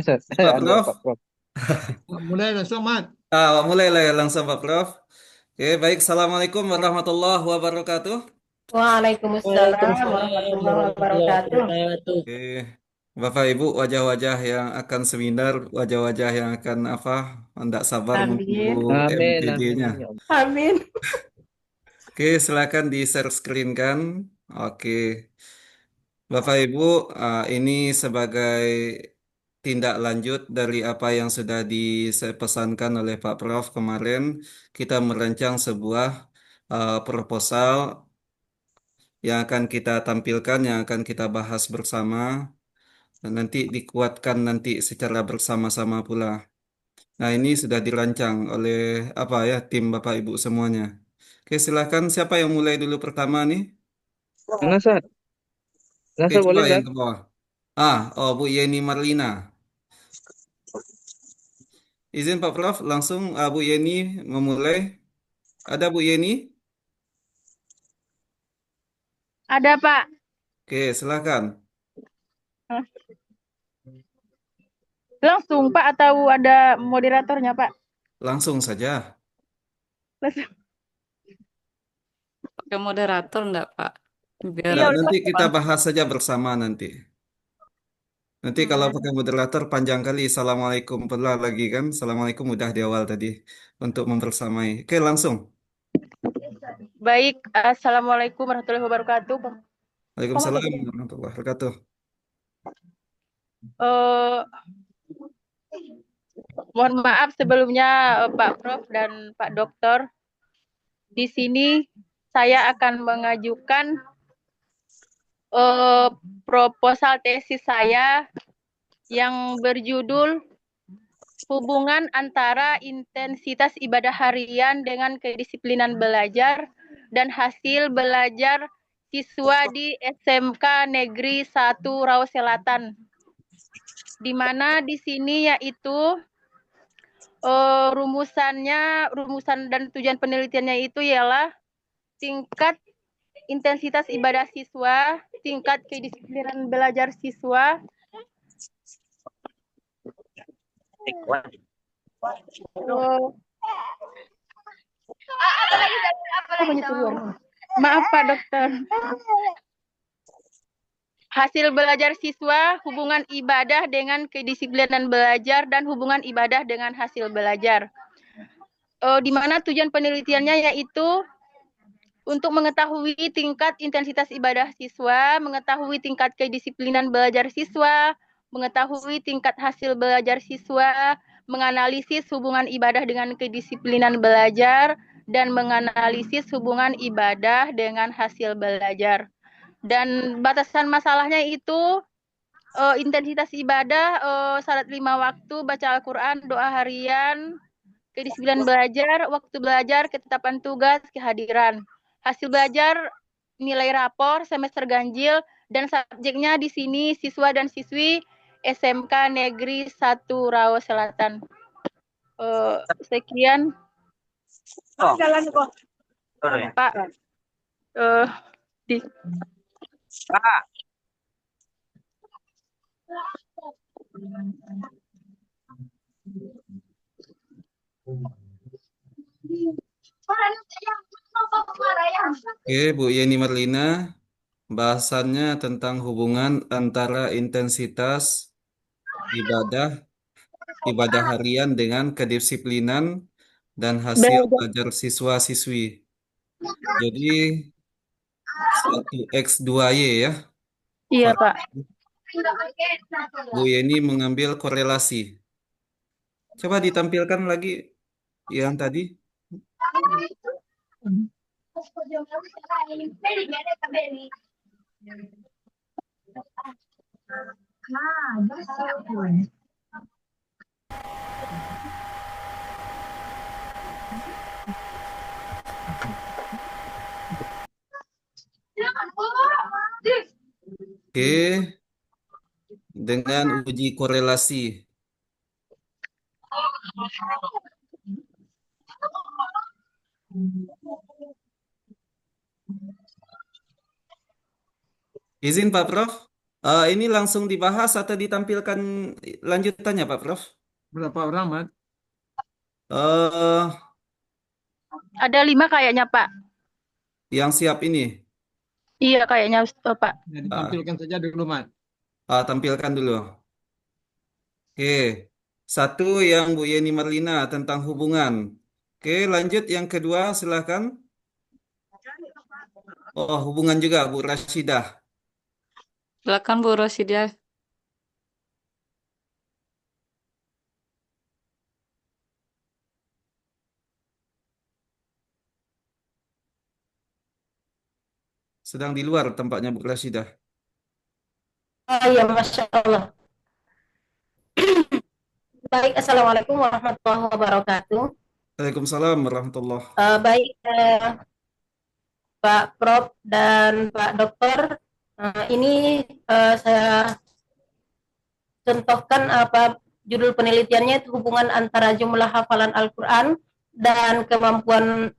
Pak Ada Prof. Pak Prof. Mulai langsung, Mat. Mulai lah ya langsung Pak Prof. Oke, baik. Assalamualaikum warahmatullahi wabarakatuh. Waalaikumsalam Waalaikumsalam warahmatullahi warahmatullahi wabarakatuh. wabarakatuh. Oke, Bapak Ibu, wajah-wajah yang akan seminar, wajah-wajah yang akan apa, hendak sabar menunggu Amin. Amin, MTD-nya. amin, ya Allah. Amin. Oke, silakan di share screen kan. Oke, Bapak Ibu, ini sebagai tindak lanjut dari apa yang sudah dipesankan oleh Pak Prof kemarin, kita merancang sebuah proposal yang akan kita tampilkan, yang akan kita bahas bersama, dan nanti dikuatkan nanti secara bersama-sama pula. Nah, ini sudah dirancang oleh apa ya tim Bapak Ibu semuanya. Oke, silakan siapa yang mulai dulu pertama nih? Nasar, Oke, Nasar coba boleh yang Sat? ke bawah. Oh Bu Yeni Marlina. Izin Pak Prof, langsung Bu Yeni memulai. Ada Bu Yeni? Ada, Pak. Oke, silakan. Langsung, Pak, atau ada moderatornya, Pak? Langsung saja. Langsung. Pakai moderator enggak, Pak? Biar Iya, Nanti kita Pak. bahas saja bersama nanti. Nanti kalau Hmm. pakai moderator panjang kali. Assalamualaikum pula lagi kan. Assalamualaikum udah di awal tadi. Untuk membersamai. Oke, langsung. Baik, Assalamualaikum warahmatullahi wabarakatuh. Waalaikumsalam warahmatullahi wabarakatuh. Eh, Mohon maaf sebelumnya, Pak Prof dan Pak Dokter. Di sini saya akan mengajukan eh, proposal tesis saya yang berjudul hubungan antara intensitas ibadah harian dengan kedisiplinan belajar dan hasil belajar siswa di SMK Negeri 1 Rau Selatan. Di mana di sini yaitu rumusan dan tujuan penelitiannya itu ialah tingkat intensitas ibadah siswa, tingkat kedisiplinan belajar siswa, maaf Pak Dokter. Hasil belajar siswa, hubungan ibadah dengan kedisiplinan belajar, dan hubungan ibadah dengan hasil belajar. Di mana tujuan penelitiannya yaitu untuk mengetahui tingkat intensitas ibadah siswa, mengetahui tingkat kedisiplinan belajar siswa, mengetahui tingkat hasil belajar siswa, menganalisis hubungan ibadah dengan kedisiplinan belajar, dan menganalisis hubungan ibadah dengan hasil belajar. Dan batasan masalahnya itu intensitas ibadah, salat 5 waktu, baca Al-Quran, doa harian, kedisiplinan belajar, waktu belajar, ketetapan tugas, kehadiran. Hasil belajar, nilai rapor, semester ganjil, dan subjeknya di sini siswa dan siswi SMK Negeri 1 Rau Selatan. Sekian. Jalan kok. Pak. Di Oke, Bu Yeni Marlina. Bahasannya tentang hubungan antara intensitas ibadah, ibadah harian dengan kedisiplinan dan hasil belajar. belajar siswa-siswi. Jadi 1x2y ya. Iya, Pak. Bu Yeni mengambil korelasi. Coba ditampilkan lagi yang tadi. Oke, dengan uji korelasi. Izin Pak Prof. Ini langsung dibahas atau ditampilkan lanjutannya, Pak Prof? Berapa orang, Mat? Eh, Ada 5 kayaknya, Pak. yang siap ini. Iya, kayaknya, Pak. Ya, Ah, ditampilkan saja dulu, Mat. tampilkan dulu. Oke, satu yang Bu Yeni Marlina tentang hubungan. Oke, lanjut yang kedua, silakan. Oh, hubungan juga Bu Rashidah. Silakan Bu Rosidia. Sedang di luar tempatnya Bu Rashidah. Oh iya, Masya Allah. Baik, Assalamualaikum warahmatullahi wabarakatuh. Waalaikumsalam warahmatullah. Baik, Pak Prof dan Pak Dokter. Ini saya contohkan apa judul penelitiannya itu hubungan antara jumlah hafalan Al-Quran dan kemampuan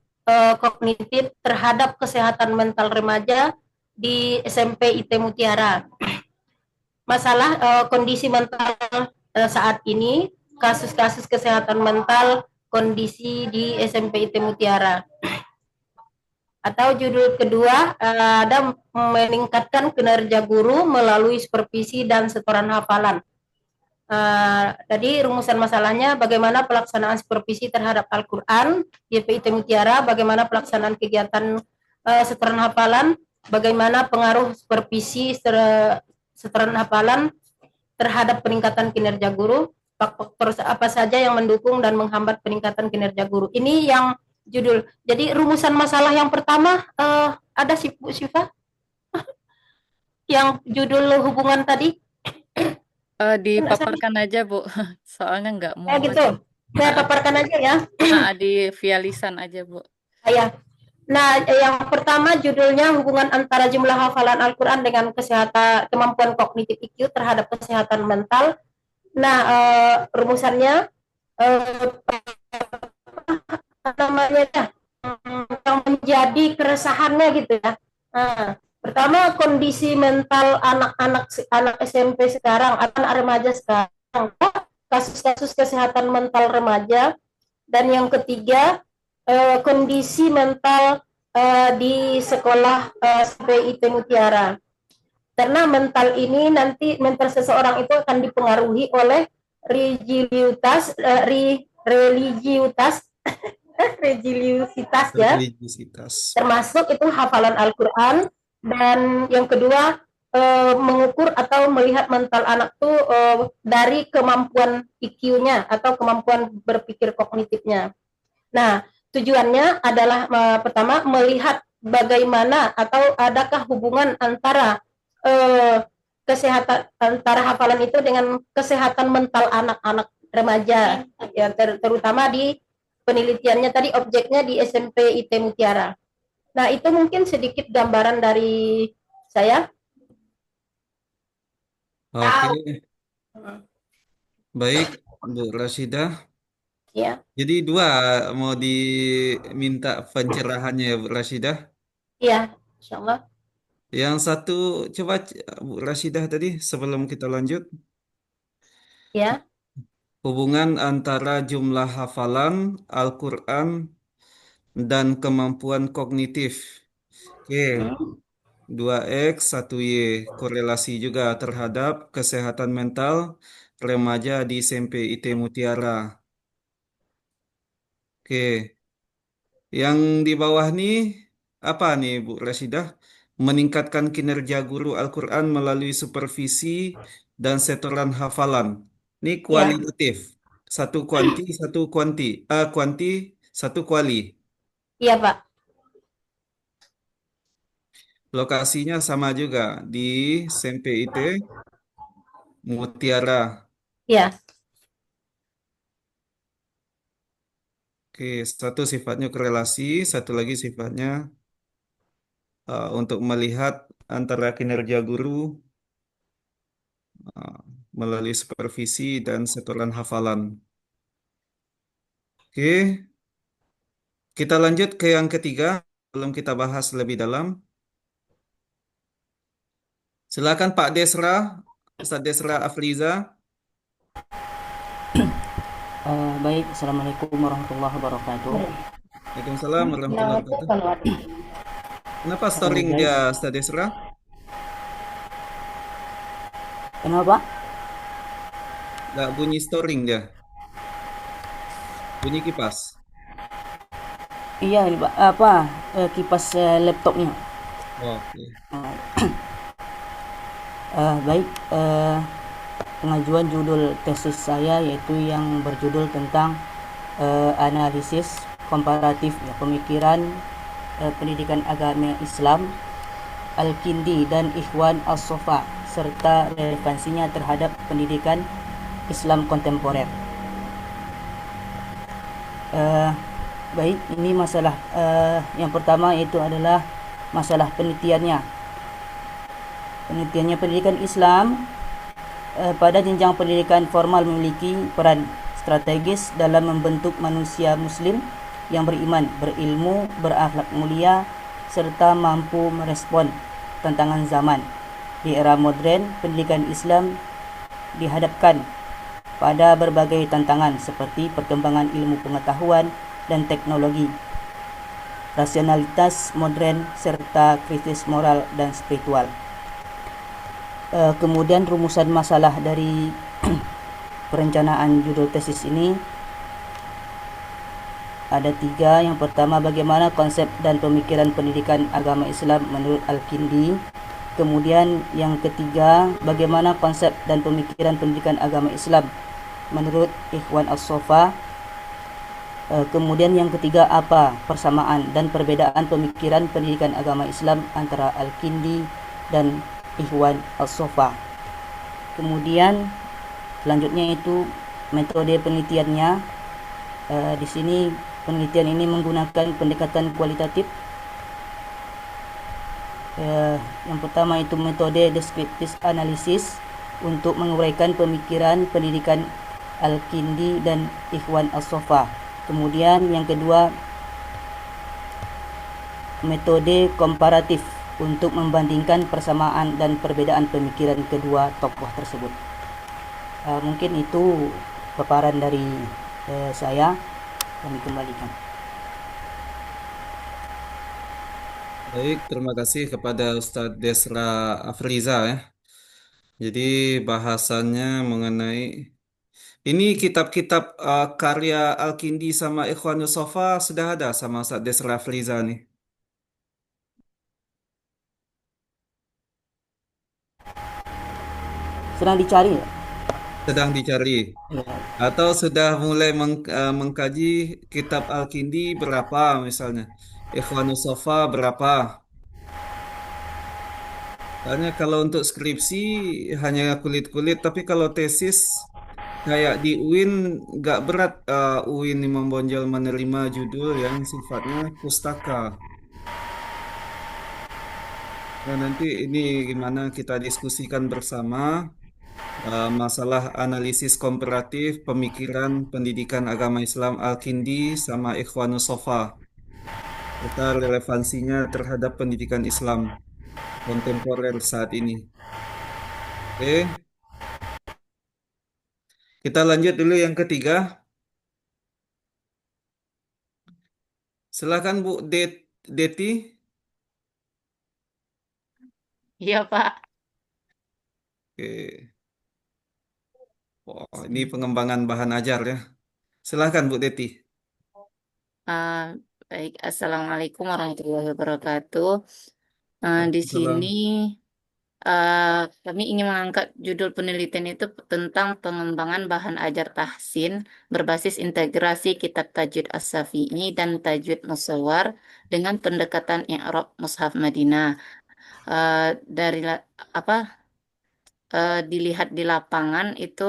kognitif terhadap kesehatan mental remaja di SMP IT Mutiara. Masalah kondisi mental saat ini, kasus-kasus kesehatan mental kondisi di SMP IT Mutiara. Atau judul kedua ada meningkatkan kinerja guru melalui supervisi dan setoran hafalan. Tadi rumusan masalahnya bagaimana pelaksanaan supervisi terhadap Al-Quran di YPIT Mutiara, bagaimana pelaksanaan kegiatan setoran hafalan, bagaimana pengaruh supervisi setoran hafalan terhadap peningkatan kinerja guru, faktor apa saja yang mendukung dan menghambat peningkatan kinerja guru. Ini yang judul. Jadi rumusan masalah yang pertama ada si Bu Syifa yang judul hubungan tadi. Dipaparkan aja Bu, soalnya nggak muat. Gitu. Saya Ah, paparkan aja ya. di via lisan aja Bu. Ya. Nah, yang pertama judulnya hubungan antara jumlah hafalan Al-Quran dengan kesehatan kemampuan kognitif IQ terhadap kesehatan mental. Nah, rumusannya namanya ya, yang menjadi keresahannya gitu ya. Nah, pertama kondisi mental anak SMP sekarang, anak remaja sekarang, kasus-kasus kesehatan mental remaja, dan yang ketiga kondisi mental di sekolah SPIT Mutiara. Karena mental ini nanti mental seseorang itu akan dipengaruhi oleh religiusitas, religiusitas religiusitas ya, Religiositas. termasuk itu hafalan Al-Quran, dan yang kedua mengukur atau melihat mental anak tuh dari kemampuan IQ-nya atau kemampuan berpikir kognitifnya. Nah, tujuannya adalah pertama melihat bagaimana atau adakah hubungan antara kesehatan antara hafalan itu dengan kesehatan mental anak-anak remaja, ya terutama di penelitiannya tadi objeknya di SMP IT Mutiara. Nah, itu mungkin sedikit gambaran dari saya. Oke, baik Bu Rashidah. Ya, Jadi dua mau diminta pencerahannya ya Bu Rashidah. iya, Insya Allah. Yang satu coba Bu Rashidah tadi sebelum kita lanjut. Ya, Hubungan antara jumlah hafalan Al-Quran dan kemampuan kognitif. Oke, hmm, 2X, 1Y. Korelasi juga terhadap kesehatan mental remaja di SMP IT Mutiara. Oke, yang di bawah nih apa nih Bu Rasidah? Meningkatkan kinerja guru Al-Quran melalui supervisi dan setoran hafalan. Ini ya, kualitatif. Satu kuanti, satu kuanti. Kuanti, satu kuali. iya Pak. Lokasinya sama juga di SMP IT Mutiara. Ya, Oke, satu sifatnya korelasi, satu lagi sifatnya untuk melihat antara kinerja guru uh, melalui supervisi dan setoran hafalan. Oke, kita lanjut ke yang ketiga. Belum kita bahas lebih dalam. Silakan Pak Desra, Ustadz Desra Afliza. Baik, Assalamualaikum warahmatullahi wabarakatuh. Waalaikumsalam warahmatullahi Nah, itu wabarakatuh. kalau ada. Kenapa storing Baik, dia Ustadz Desra? kenapa? Nggak bunyi storing dia, bunyi kipas. Iya, ini Pak, kipas laptopnya. Oke. Baik, pengajuan judul tesis saya yaitu yang berjudul tentang analisis komparatif ya, pemikiran pendidikan agama Islam Al-Kindi dan Ikhwan As-Sofa serta relevansinya terhadap pendidikan Islam kontemporer. Eh, Baik, ini masalah yang pertama itu adalah masalah penelitiannya. Penelitiannya pendidikan Islam pada jenjang pendidikan formal memiliki peran strategis dalam membentuk manusia muslim yang beriman, berilmu, berakhlak mulia, serta mampu merespon tantangan zaman. Di era modern, pendidikan Islam dihadapkan pada berbagai tantangan seperti perkembangan ilmu pengetahuan dan teknologi, rasionalitas modern, serta krisis moral dan spiritual. Kemudian rumusan masalah dari perencanaan judul tesis ini ada 3. Yang pertama, bagaimana konsep dan pemikiran pendidikan agama Islam menurut Al-Kindi. Kemudian yang ketiga, bagaimana konsep dan pemikiran pendidikan agama Islam menurut Ikhwan As-Sofa. Kemudian yang ketiga, apa persamaan dan perbedaan pemikiran pendidikan agama Islam antara Al-Kindi dan Ikhwan As-Sofa. Kemudian selanjutnya itu metode penelitiannya. Di sini penelitian ini menggunakan pendekatan kualitatif. Yang pertama itu metode descriptive analysis untuk menguraikan pemikiran pendidikan Al-Kindi dan Ikhwan As-Sofa. Kemudian yang kedua, metode komparatif untuk membandingkan persamaan dan perbedaan pemikiran kedua tokoh tersebut. Mungkin itu paparan dari saya. Kami kembalikan. Baik, terima kasih kepada Ustadz Desra Afriza ya. Jadi bahasannya mengenai ini kitab-kitab karya Al-Kindi sama Ikhwanus Sofa sudah ada sama Ustadz Desra Afriza nih. Sedang dicari ya? Sedang dicari. Ya, Atau sudah mulai mengkaji kitab Al-Kindi berapa misalnya. Ikhwanus Sofa berapa. Soalnya kalau untuk skripsi hanya kulit-kulit, tapi kalau tesis kayak di UIN nggak berat. UIN ini membonjol menerima judul yang sifatnya pustaka. Nah, nanti ini gimana kita diskusikan bersama masalah analisis komparatif pemikiran pendidikan agama Islam Al-Kindi sama Ikhwanus Sofa serta relevansinya terhadap pendidikan Islam kontemporer saat ini. Oke, kita lanjut dulu yang ketiga. Silakan Bu Deti. Iya, Pak. Oke. Oh, ini pengembangan bahan ajar ya. Silakan Bu Deti. Ah, baik, Assalamualaikum warahmatullahi wabarakatuh. Di sini Salam. kami ingin mengangkat judul penelitian itu tentang pengembangan bahan ajar tahsin berbasis integrasi kitab Tajwid As-Syafi'i dan Tajwid Musawwar dengan pendekatan i'rab Mushaf Madinah. Dari apa dilihat di lapangan itu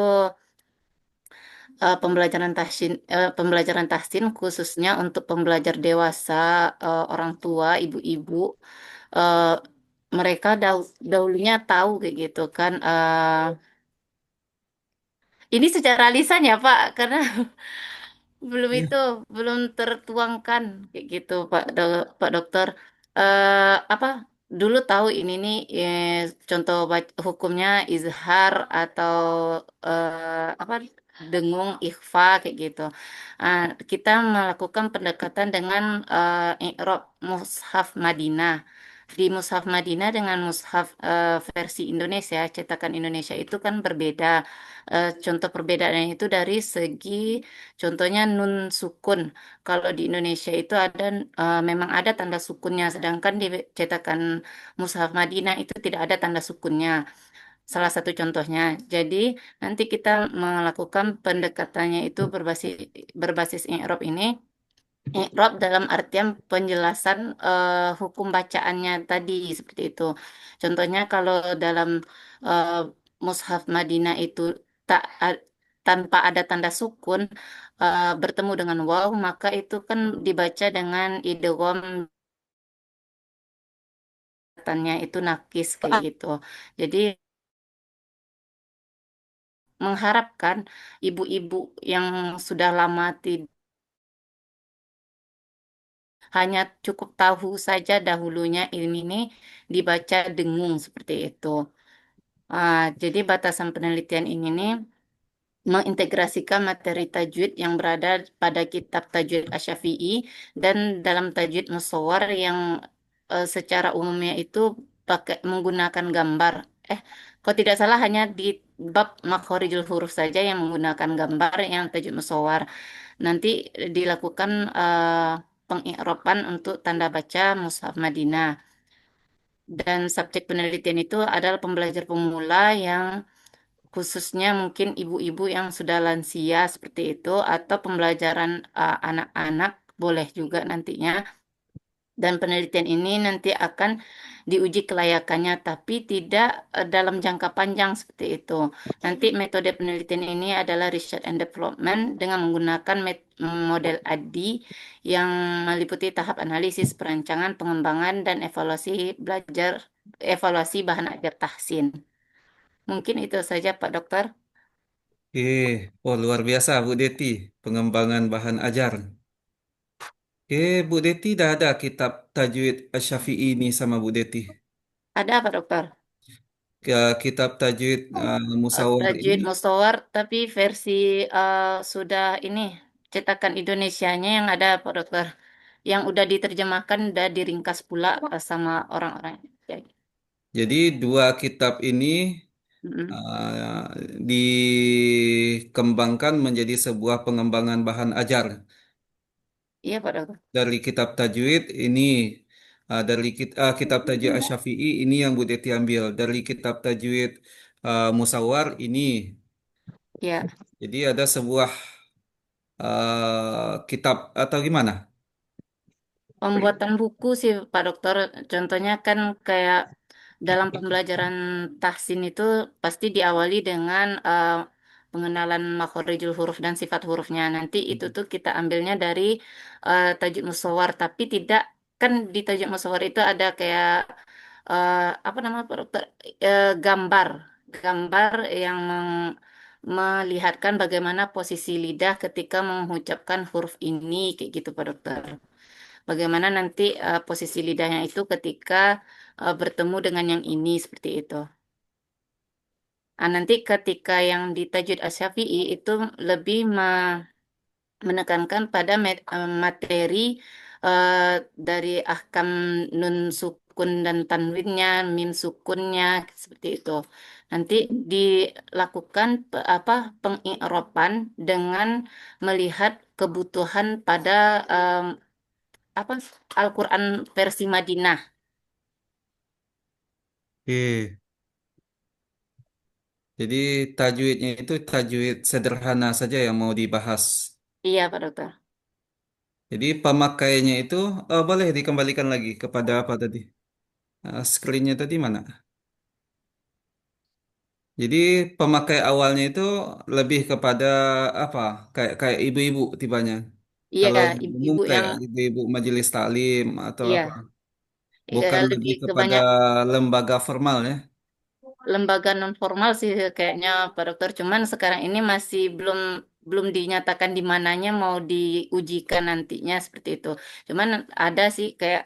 pembelajaran tahsin khususnya untuk pembelajar dewasa, orang tua, ibu-ibu, eh, mereka dahulunya tahu kayak gitu kan. Ini secara lisan ya Pak, karena belum Ya, itu belum tertuangkan kayak gitu Pak Dokter. Apa dulu tahu ini nih contoh hukumnya izhar atau apa dengung ikhfa kayak gitu. Ah, kita melakukan pendekatan dengan i'rab mushaf Madinah. Di mushaf Madinah dengan mushaf versi Indonesia, cetakan Indonesia itu kan berbeda. Contoh perbedaannya itu dari segi contohnya nun sukun. Kalau di Indonesia itu ada memang ada tanda sukunnya, sedangkan di cetakan Mushaf Madinah itu tidak ada tanda sukunnya. Salah satu contohnya. Jadi nanti kita melakukan pendekatannya itu berbasis i'rab ini. I'rab dalam artian penjelasan hukum bacaannya tadi seperti itu. Contohnya kalau dalam eh, Mushaf Madinah itu tak tanpa ada tanda sukun bertemu dengan waw, maka itu kan dibaca dengan idgham tanya itu nakis kayak gitu. Jadi mengharapkan ibu-ibu yang sudah lama hanya cukup tahu saja dahulunya ini nih dibaca dengung seperti itu. Jadi batasan penelitian ini nih mengintegrasikan materi tajwid yang berada pada kitab tajwid Asy-Syafi'i dan dalam tajwid musawwar yang secara umumnya itu pakai menggunakan gambar. Eh, Kalau tidak salah hanya di bab makhorijul huruf saja yang menggunakan gambar yang tajwid musawwar. Nanti dilakukan pengi'raban untuk tanda baca Mushaf Madinah. Dan subjek penelitian itu adalah pembelajar pemula yang khususnya mungkin ibu-ibu yang sudah lansia seperti itu atau pembelajaran anak-anak boleh juga nantinya. Dan penelitian ini nanti akan diuji kelayakannya, tapi tidak dalam jangka panjang seperti itu. Nanti metode penelitian ini adalah research and development dengan menggunakan model ADDIE yang meliputi tahap analisis, perancangan, pengembangan, dan evaluasi bahan ajar tahsin. Mungkin itu saja, Pak Dokter. Oh luar biasa Bu Deti, pengembangan bahan ajar. Bu Deti dah ada kitab Tajwid Asy-Syafi'i ini sama Bu Deti. Ada apa, Dokter? Kitab Tajwid Musawwar ini. Tajwid Mustawar, tapi versi sudah ini cetakan Indonesianya yang ada, Pak Dokter. Yang udah diterjemahkan, udah diringkas pula sama orang-orang. Ya. Jadi dua kitab ini Mm-mm. uh, dikembangkan menjadi sebuah pengembangan bahan ajar. Iya, Pak Dokter. Dari kitab tajwid ini dari kitab tajwid Asy-Syafi'i ini yang Bu Deti ambil. Dari kitab tajwid Musawwar ini. Ya, Jadi ada sebuah kitab atau gimana? pembuatan buku sih, Pak Dokter. Contohnya kan kayak dalam pembelajaran tahsin itu pasti diawali dengan pengenalan makhorijul huruf dan sifat hurufnya. Nanti itu tuh kita ambilnya dari tajwid musawwar, tapi tidak kan di tajwid musawwar itu ada kayak apa namanya Pak Dokter? Gambar, gambar yang melihatkan bagaimana posisi lidah ketika mengucapkan huruf ini kayak gitu Pak Dokter. Bagaimana nanti posisi lidahnya itu ketika bertemu dengan yang ini seperti itu. Nanti ketika yang di Tajwid Asy-Syafi'i itu lebih menekankan pada materi eh, dari ahkam nun sukun dan tanwinnya, mim sukunnya seperti itu. Nanti dilakukan pengi'raban dengan melihat kebutuhan pada apa Al-Quran versi Madinah. Oke. Jadi tajwidnya itu tajwid sederhana saja yang mau dibahas. Iya, Pak Dokter. Jadi pemakaiannya itu boleh dikembalikan lagi kepada apa tadi? Screennya tadi mana? Jadi pemakai awalnya itu lebih kepada apa? Kayak kayak ibu-ibu tibanya. Iya, Kalau umum ibu-ibu yang kayak ibu-ibu majelis taklim atau apa? iya, Bukan lebih lebih ke kepada banyak lembaga formal ya. lembaga non formal sih kayaknya Pak Dokter. Cuman sekarang ini masih belum belum dinyatakan di mananya mau diujikan nantinya seperti itu. Cuman ada sih kayak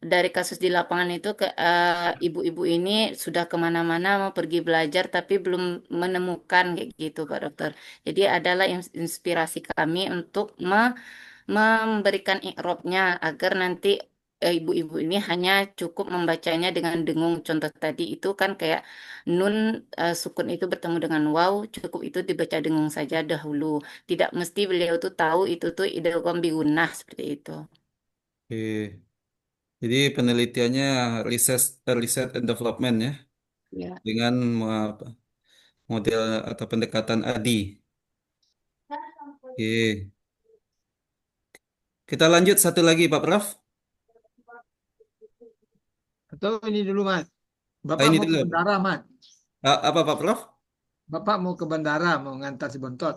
dari kasus di lapangan itu ibu-ibu ini sudah kemana-mana mau pergi belajar tapi belum menemukan kayak gitu Pak Dokter. Jadi adalah inspirasi kami untuk memberikan i'robnya agar nanti ibu-ibu ini hanya cukup membacanya dengan dengung. Contoh tadi itu kan kayak nun sukun itu bertemu dengan waw, cukup itu dibaca dengung saja dahulu. Tidak mesti beliau tuh tahu itu tuh idgham bigunnah seperti itu. Oke. Jadi penelitiannya riset riset and development ya Ya. dengan apa, model atau pendekatan ADI. Oke. Kita lanjut satu lagi Pak Prof. Atau ini dulu, Mat. Ah, Bapak ini mau ke dulu. bandara, Mat. Apa Pak Prof? Bapak mau ke bandara, mau ngantar si Bontot.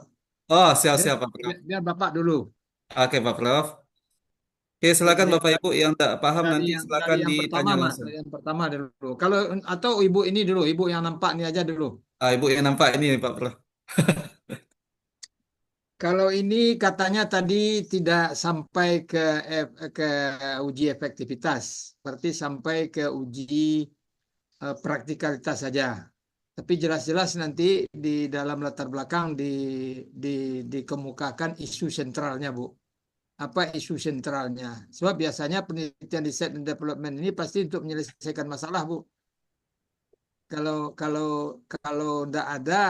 Oh, Biar, siap-siap Pak Prof. biar Bapak dulu. Oke Pak Prof. Oke, Oke, silakan Bapak Ibu yang tak paham dari nanti dari silakan yang pertama, ditanya Mat. langsung. Dari yang pertama dulu. Kalau atau ibu ini dulu, ibu yang nampak ini aja dulu. Ah, Ibu yang nampak ini Pak Prof. Kalau ini katanya tadi tidak sampai ke uji efektivitas, berarti sampai ke uji praktikalitas saja. Tapi jelas-jelas nanti di dalam latar belakang di, dikemukakan isu sentralnya, Bu. Apa isu sentralnya? Sebab biasanya penelitian riset dan development ini pasti untuk menyelesaikan masalah, Bu. Kalau kalau kalau tidak ada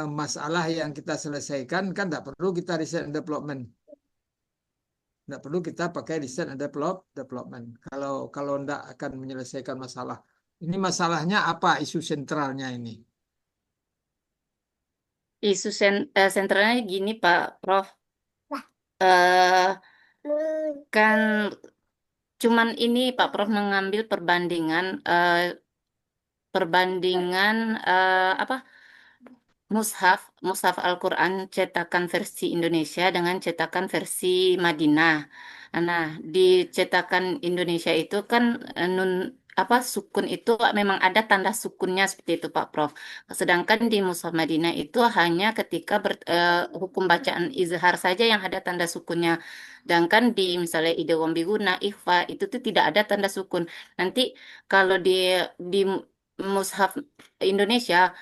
masalah yang kita selesaikan, kan tidak perlu kita riset and development. Tidak perlu kita pakai riset and development. Kalau tidak akan menyelesaikan masalah. Ini masalahnya apa isu sentralnya ini? Isu sentralnya gini Pak Prof. Eh, kan cuman ini Pak Prof mengambil perbandingan apa mushaf Al-Quran cetakan versi Indonesia dengan cetakan versi Madinah. Nah, di cetakan Indonesia itu kan nun apa sukun itu memang ada tanda sukunnya seperti itu Pak Prof. Sedangkan di mushaf Madinah itu hanya ketika hukum bacaan izhar saja yang ada tanda sukunnya. Sedangkan di misalnya idgham biguna, ikhfa itu tuh tidak ada tanda sukun. Nanti kalau di mushaf Indonesia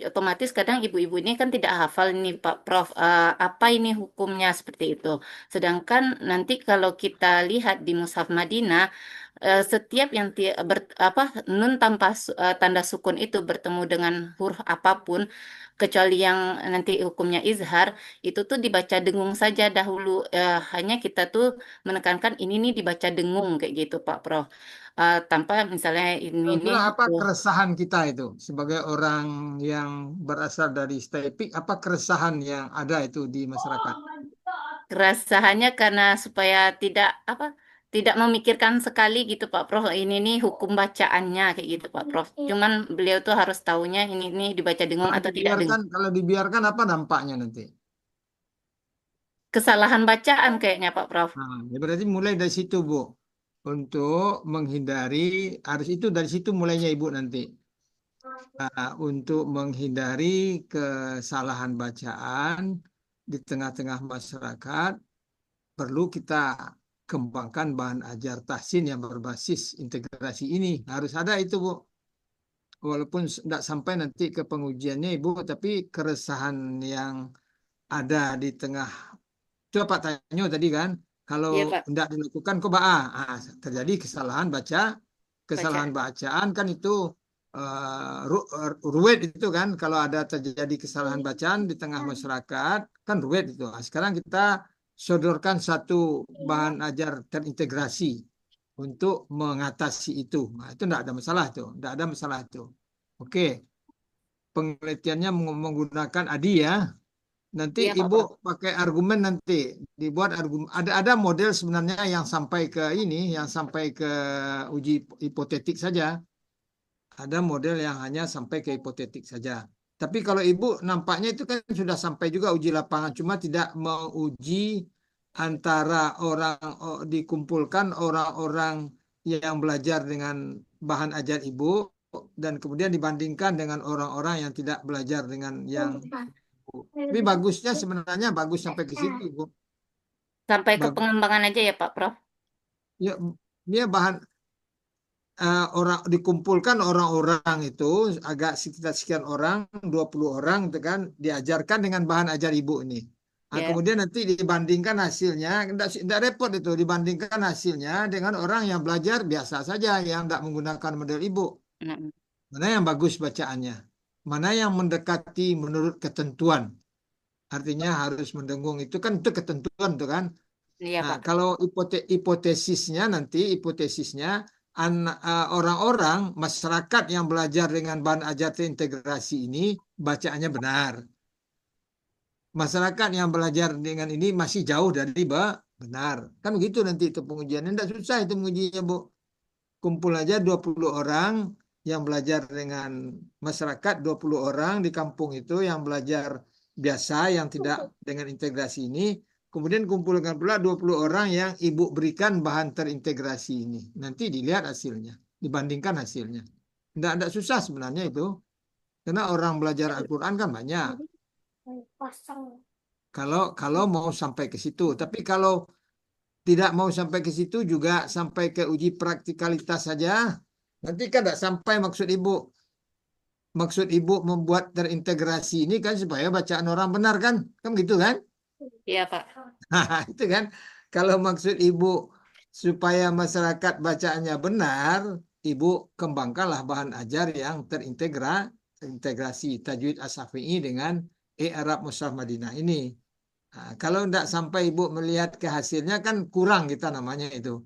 otomatis kadang ibu-ibu ini kan tidak hafal ini Pak Prof apa ini hukumnya seperti itu. Sedangkan nanti kalau kita lihat di Mushaf Madinah setiap yang apa nun tanpa tanda sukun itu bertemu dengan huruf apapun kecuali yang nanti hukumnya izhar itu tuh dibaca dengung saja dahulu. Hanya kita tuh menekankan ini nih dibaca dengung kayak gitu Pak Prof. Tanpa misalnya ini nih Kira-kira apa keresahan kita itu sebagai orang yang berasal dari Stepik? Apa keresahan yang ada itu di masyarakat? kerasahannya karena supaya tidak memikirkan sekali gitu Pak Prof. Ini nih hukum bacaannya kayak gitu Pak Prof. Cuman beliau tuh harus tahunya ini nih dibaca dengung atau tidak dengung. Kalau dibiarkan apa dampaknya nanti? Kesalahan bacaan kayaknya Pak Prof. Nah, ya berarti mulai dari situ, Bu. Untuk menghindari, harus itu dari situ mulainya Ibu nanti. Untuk menghindari kesalahan bacaan di tengah-tengah masyarakat, perlu kita kembangkan bahan ajar tahsin yang berbasis integrasi ini. Harus ada itu, Bu. Walaupun tidak sampai nanti ke pengujiannya, Ibu, tapi keresahan yang ada di tengah. Coba Pak Tanyo tadi kan, kalau Iya Pak, tidak dilakukan kok terjadi kesalahan bacaan kan itu ruwet itu kan, kalau ada terjadi kesalahan bacaan di tengah masyarakat kan ruwet itu. Nah, sekarang kita sodorkan satu bahan ajar terintegrasi untuk mengatasi itu. Nah, itu tidak ada masalah tuh, tidak ada masalah itu. Oke, penelitiannya menggunakan ADI ya. Nanti Iya Pak Ibu Prof. pakai argumen nanti dibuat argumen. Ada model sebenarnya yang sampai ke ini, yang sampai ke uji hipotetik saja. Ada model yang hanya sampai ke hipotetik saja. Tapi kalau Ibu nampaknya itu kan sudah sampai juga uji lapangan, cuma tidak menguji antara dikumpulkan orang-orang yang belajar dengan bahan ajar Ibu dan kemudian dibandingkan dengan orang-orang yang tidak belajar dengan yang Bu. Tapi bagusnya sebenarnya bagus sampai ke situ, Bu. Sampai ke Bagus. pengembangan aja ya Pak Prof. Ya, dia bahan orang dikumpulkan orang-orang itu agak sekitar sekian orang, 20 orang itu kan diajarkan dengan bahan ajar ibu ini. Nah, Ya. kemudian nanti dibandingkan hasilnya, tidak repot itu, dibandingkan hasilnya dengan orang yang belajar biasa saja, yang tidak menggunakan model ibu. Mm. Mana yang bagus bacaannya? Mana yang mendekati menurut ketentuan? Artinya harus mendengung itu kan itu ketentuan tuh kan. Iya Nah, Pak. kalau hipotesisnya orang-orang masyarakat yang belajar dengan bahan ajar terintegrasi ini bacaannya benar. Masyarakat yang belajar dengan ini masih jauh dari benar. Kan begitu nanti itu pengujiannya. Tidak susah itu mengujinya, Bu. Kumpul aja 20 orang yang belajar dengan masyarakat, 20 orang di kampung itu yang belajar biasa, yang tidak dengan integrasi ini. Kemudian kumpulkan pula 20 orang yang ibu berikan bahan terintegrasi ini. Nanti dilihat hasilnya, dibandingkan hasilnya. Tidak susah sebenarnya itu. Karena orang belajar Al-Quran kan banyak. Kalau mau sampai ke situ. Tapi kalau tidak mau sampai ke situ juga sampai ke uji praktikalitas saja. Nanti kan tidak sampai maksud ibu. Maksud ibu membuat terintegrasi ini kan supaya bacaan orang benar kan? Kan gitu kan? Iya Pak. Itu kan. Kalau maksud ibu supaya masyarakat bacaannya benar, ibu kembangkanlah bahan ajar yang terintegrasi tajwid as-Syafi'i dengan Arab Mushaf Madinah ini. Nah, kalau tidak sampai ibu melihat ke hasilnya kan kurang kita namanya itu.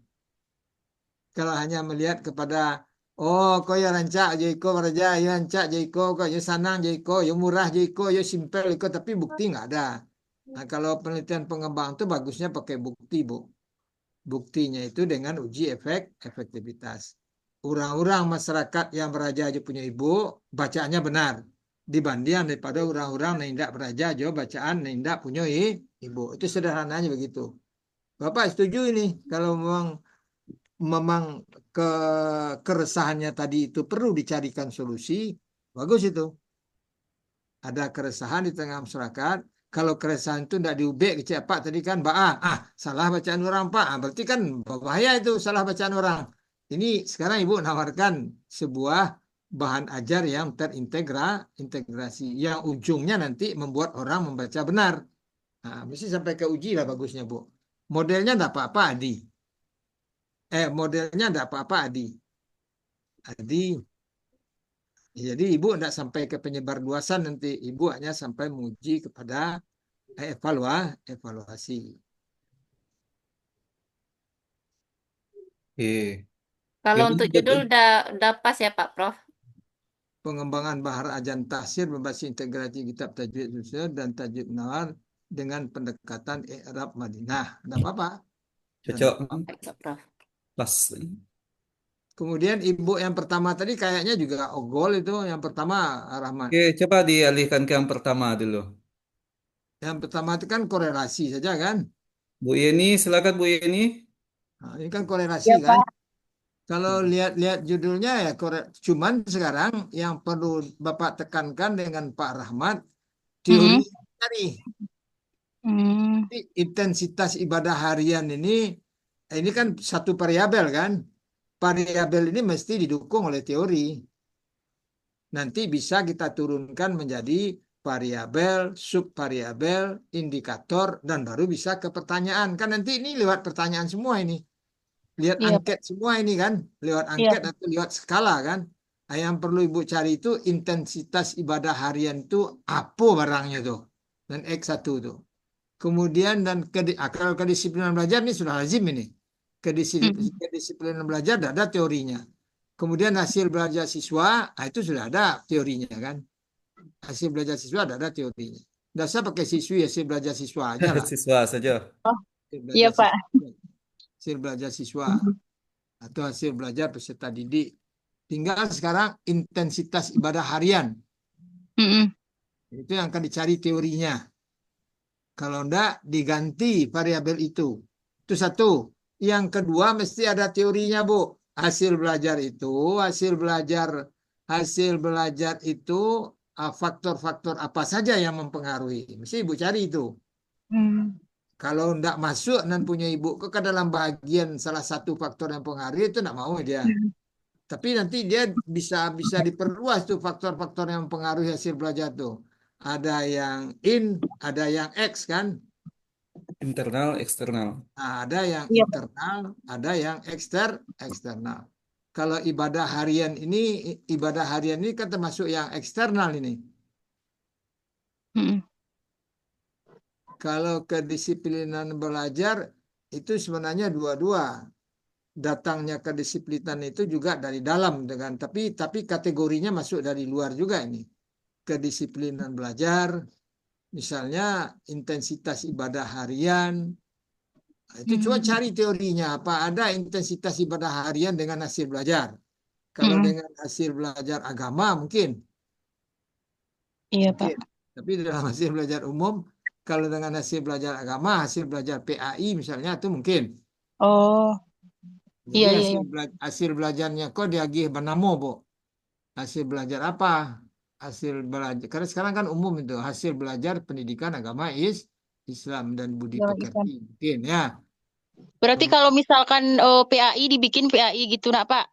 Kalau hanya melihat kepada kau ya rancak Jeko raja ya rancak Jeko kau ya sanang Jeko ya murah Jeko ya simpel Jeko tapi bukti nggak ada. Nah, kalau penelitian pengembang itu bagusnya pakai bukti, Bu. Buktinya itu dengan uji efektivitas. Orang-orang masyarakat yang beraja aja punya ibu, bacaannya benar. Dibanding daripada orang-orang yang tidak beraja aja bacaan yang tidak punya ibu. Itu sederhananya begitu. Bapak setuju ini kalau memang keresahannya tadi itu perlu dicarikan solusi, bagus itu. Ada keresahan di tengah masyarakat. Kalau keresahan itu tidak diubek ke Pak tadi kan, salah bacaan orang Pak. Berarti kan bahaya itu salah bacaan orang. Ini sekarang Ibu nawarkan sebuah bahan ajar yang terintegrasi. Yang ujungnya nanti membuat orang membaca benar. Nah, mesti sampai ke uji lah bagusnya, Bu. Modelnya tidak apa-apa, Adi. Modelnya tidak apa-apa, Adi. Adi. Jadi ibu tidak sampai ke penyebar luasan nanti. Ibu hanya sampai menguji kepada evaluasi. Kalau Jadi untuk judul udah pas ya Pak Prof. Pengembangan bahar ajan tahsir berbasis integrasi kitab tajwid Usul dan tajwid nawar dengan pendekatan Arab Madinah. Tidak apa-apa. cocok Baik, Pak Prof. pas. Kemudian ibu yang pertama tadi kayaknya juga ogol itu. Yang pertama Rahmat. Oke, coba dialihkan ke yang pertama dulu. Yang pertama itu kan korelasi saja kan. Bu Yeni, silakan Bu Yeni. Nah, ini kan korelasi Ya, kan. Pak. Kalau lihat judulnya ya cuman sekarang yang perlu Bapak tekankan dengan Pak Rahmat teori tadi intensitas ibadah harian ini kan satu variabel kan. Variabel ini mesti didukung oleh teori. Nanti bisa kita turunkan menjadi variabel, subvariabel, indikator dan baru bisa ke pertanyaan. Kan nanti ini lewat pertanyaan semua ini. Lihat Iya, angket semua ini kan, lewat angket atau lewat skala kan. Nah, yang perlu Ibu cari itu intensitas ibadah harian itu apa barangnya tuh. Dan X1 tuh. Kemudian kalau kedisiplinan belajar ini sudah lazim ini. Kedisiplinan belajar sudah ada teorinya. Kemudian hasil belajar siswa, itu sudah ada teorinya kan. Hasil belajar siswa ada teorinya. Tidak usah pakai siswi hasil belajar siswa aja lah. Siswa saja. Iya, Pak. Hasil belajar siswa atau hasil belajar peserta didik. Tinggal sekarang intensitas ibadah harian. Itu yang akan dicari teorinya. Kalau enggak, diganti variabel itu. Itu satu. Yang kedua, mesti ada teorinya, Bu. Hasil belajar itu faktor-faktor apa saja yang mempengaruhi. Mesti ibu cari itu. Hmm. Kalau ndak masuk dan punya ibu ke dalam bagian salah satu faktor yang pengaruh itu ndak mau dia. Tapi nanti dia bisa diperluas tuh faktor-faktor yang mempengaruhi hasil belajar tuh. Ada yang ada yang X kan. Internal, eksternal. Nah, ada yang Iya, Pak. internal, ada yang eksternal. Kalau ibadah harian ini kan termasuk yang eksternal ini. Hmm. Kalau kedisiplinan belajar itu sebenarnya dua-dua. Datangnya kedisiplinan itu juga dari dalam tapi kategorinya masuk dari luar juga ini. Kedisiplinan belajar, misalnya intensitas ibadah harian. Itu coba cari teorinya apa ada intensitas ibadah harian dengan hasil belajar. Kalau dengan hasil belajar agama mungkin. Iya, Pak. Mungkin. Tapi dalam hasil belajar umum, kalau dengan hasil belajar agama, hasil belajar PAI misalnya itu mungkin. Oh, Jadi iya, iya. hasil belajarnya kok diagih benamo, Bu. Hasil belajar apa? Hasil belajar. Karena sekarang kan umum itu hasil belajar pendidikan agama Islam dan budi Agama Islam. pekerti mungkin ya. Berarti kalau misalkan PAI dibikin PAI gitu, nak Pak?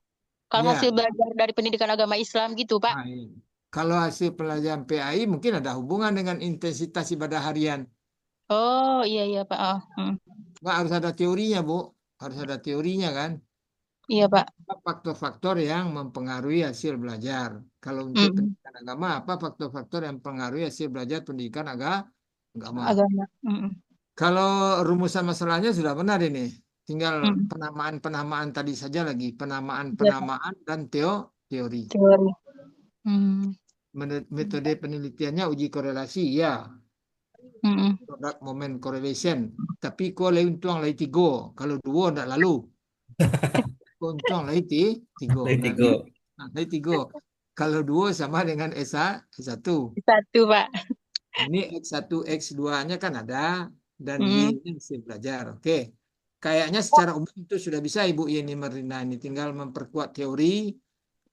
Kalau Iya. hasil belajar dari pendidikan agama Islam gitu, Pak? Nah, iya. Kalau hasil pelajaran PAI mungkin ada hubungan dengan intensitas ibadah harian. Oh, iya, iya, Pak. Oh, Nggak harus ada teorinya, Bu. Harus ada teorinya kan. iya, Pak. Apa faktor-faktor yang mempengaruhi hasil belajar. Kalau untuk Hmm. pendidikan agama, apa faktor-faktor yang mempengaruhi hasil belajar pendidikan agama. Agama. Kalau rumusan masalahnya sudah benar ini. Tinggal Hmm. penamaan-penamaan tadi saja lagi. Iya, Pak. Penamaan-penamaan dan teori. Teori. Hmm. Metode penelitiannya uji korelasi, ya. Product moment correlation. Tapi kau lai untung lai tiga. Kalau dua tak lalu. Kau untung lai tiga. Dari tiga. Lai tiga. Kalau dua sama dengan S1. Satu, Pak. Ini X1, X2-nya kan ada. Dan Hmm. Y-nya hasil belajar. Oke. Kayaknya secara umum itu sudah bisa Ibu Yeni Marlina ini. Tinggal memperkuat teori.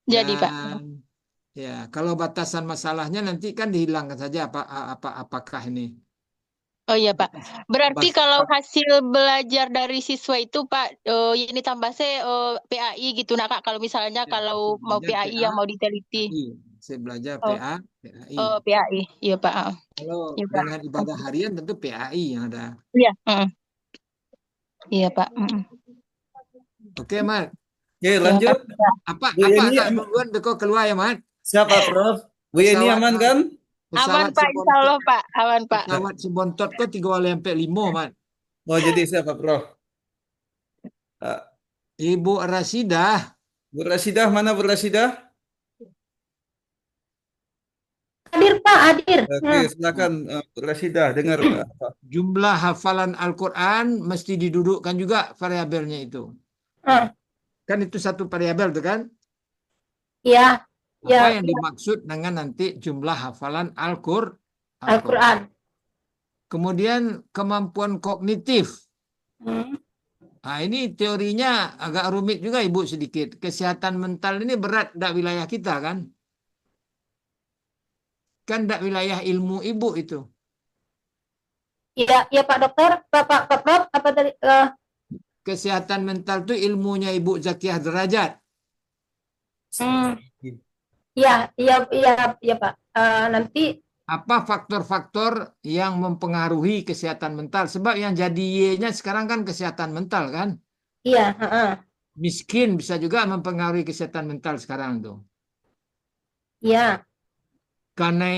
Jadi, Pak. Dan ya, kalau batasan masalahnya nanti kan dihilangkan saja apakah ini. Oh iya, Pak. Berarti kalau Bas- hasil belajar dari siswa itu, Pak, ini tambah PAI gitu, nak Kak. Kalau misalnya Ya, kalau hasil mau belajar PAI yang mau diteliti. PAI. Saya belajar Oh, PAI. PAI. Iya, Pak. Kalau Iya, Pak. dengan ibadah harian tentu PAI yang ada. Iya. Iya, Pak. Oke, Mat. Oke, lanjut. Apa Bu Yeni, agak duluan deko keluar ya, Mat? siapa, Prof? Bu Yeni Pesawat, aman kan? Aman, Pesawat Pak. Insya Allah, Pak. Aman, Pak. pesawat sebontot kok 3 sampai 5, Mat. Mau jadi siapa, Prof? Ibu Rasidah. Bu Rasidah, mana Bu Rasidah? Hadir, Pak, hadir. Oke, silakan Bu Rasidah, dengar apa? Jumlah hafalan Al-Quran mesti didudukkan juga variabelnya itu. Hmm. Kan itu satu variabel tuh kan? Iya, Apa ya, yang dimaksud dengan nanti jumlah hafalan Al-Quran? Al-Quran. Kemudian kemampuan kognitif. Hmm. Nah, ini teorinya agak rumit juga Ibu sedikit. Kesehatan mental ini berat dak wilayah kita kan? Kan dak wilayah ilmu Ibu itu. Iya, iya Pak Dokter, Pak Prof, apa tadi? Kesehatan mental itu ilmunya Ibu Zakiyah Derajat. Iya, iya Pak. Nanti Apa faktor-faktor yang mempengaruhi kesehatan mental? Sebab yang jadi Y-nya sekarang kan kesehatan mental kan? iya, Miskin bisa juga mempengaruhi kesehatan mental sekarang tuh. iya. Karena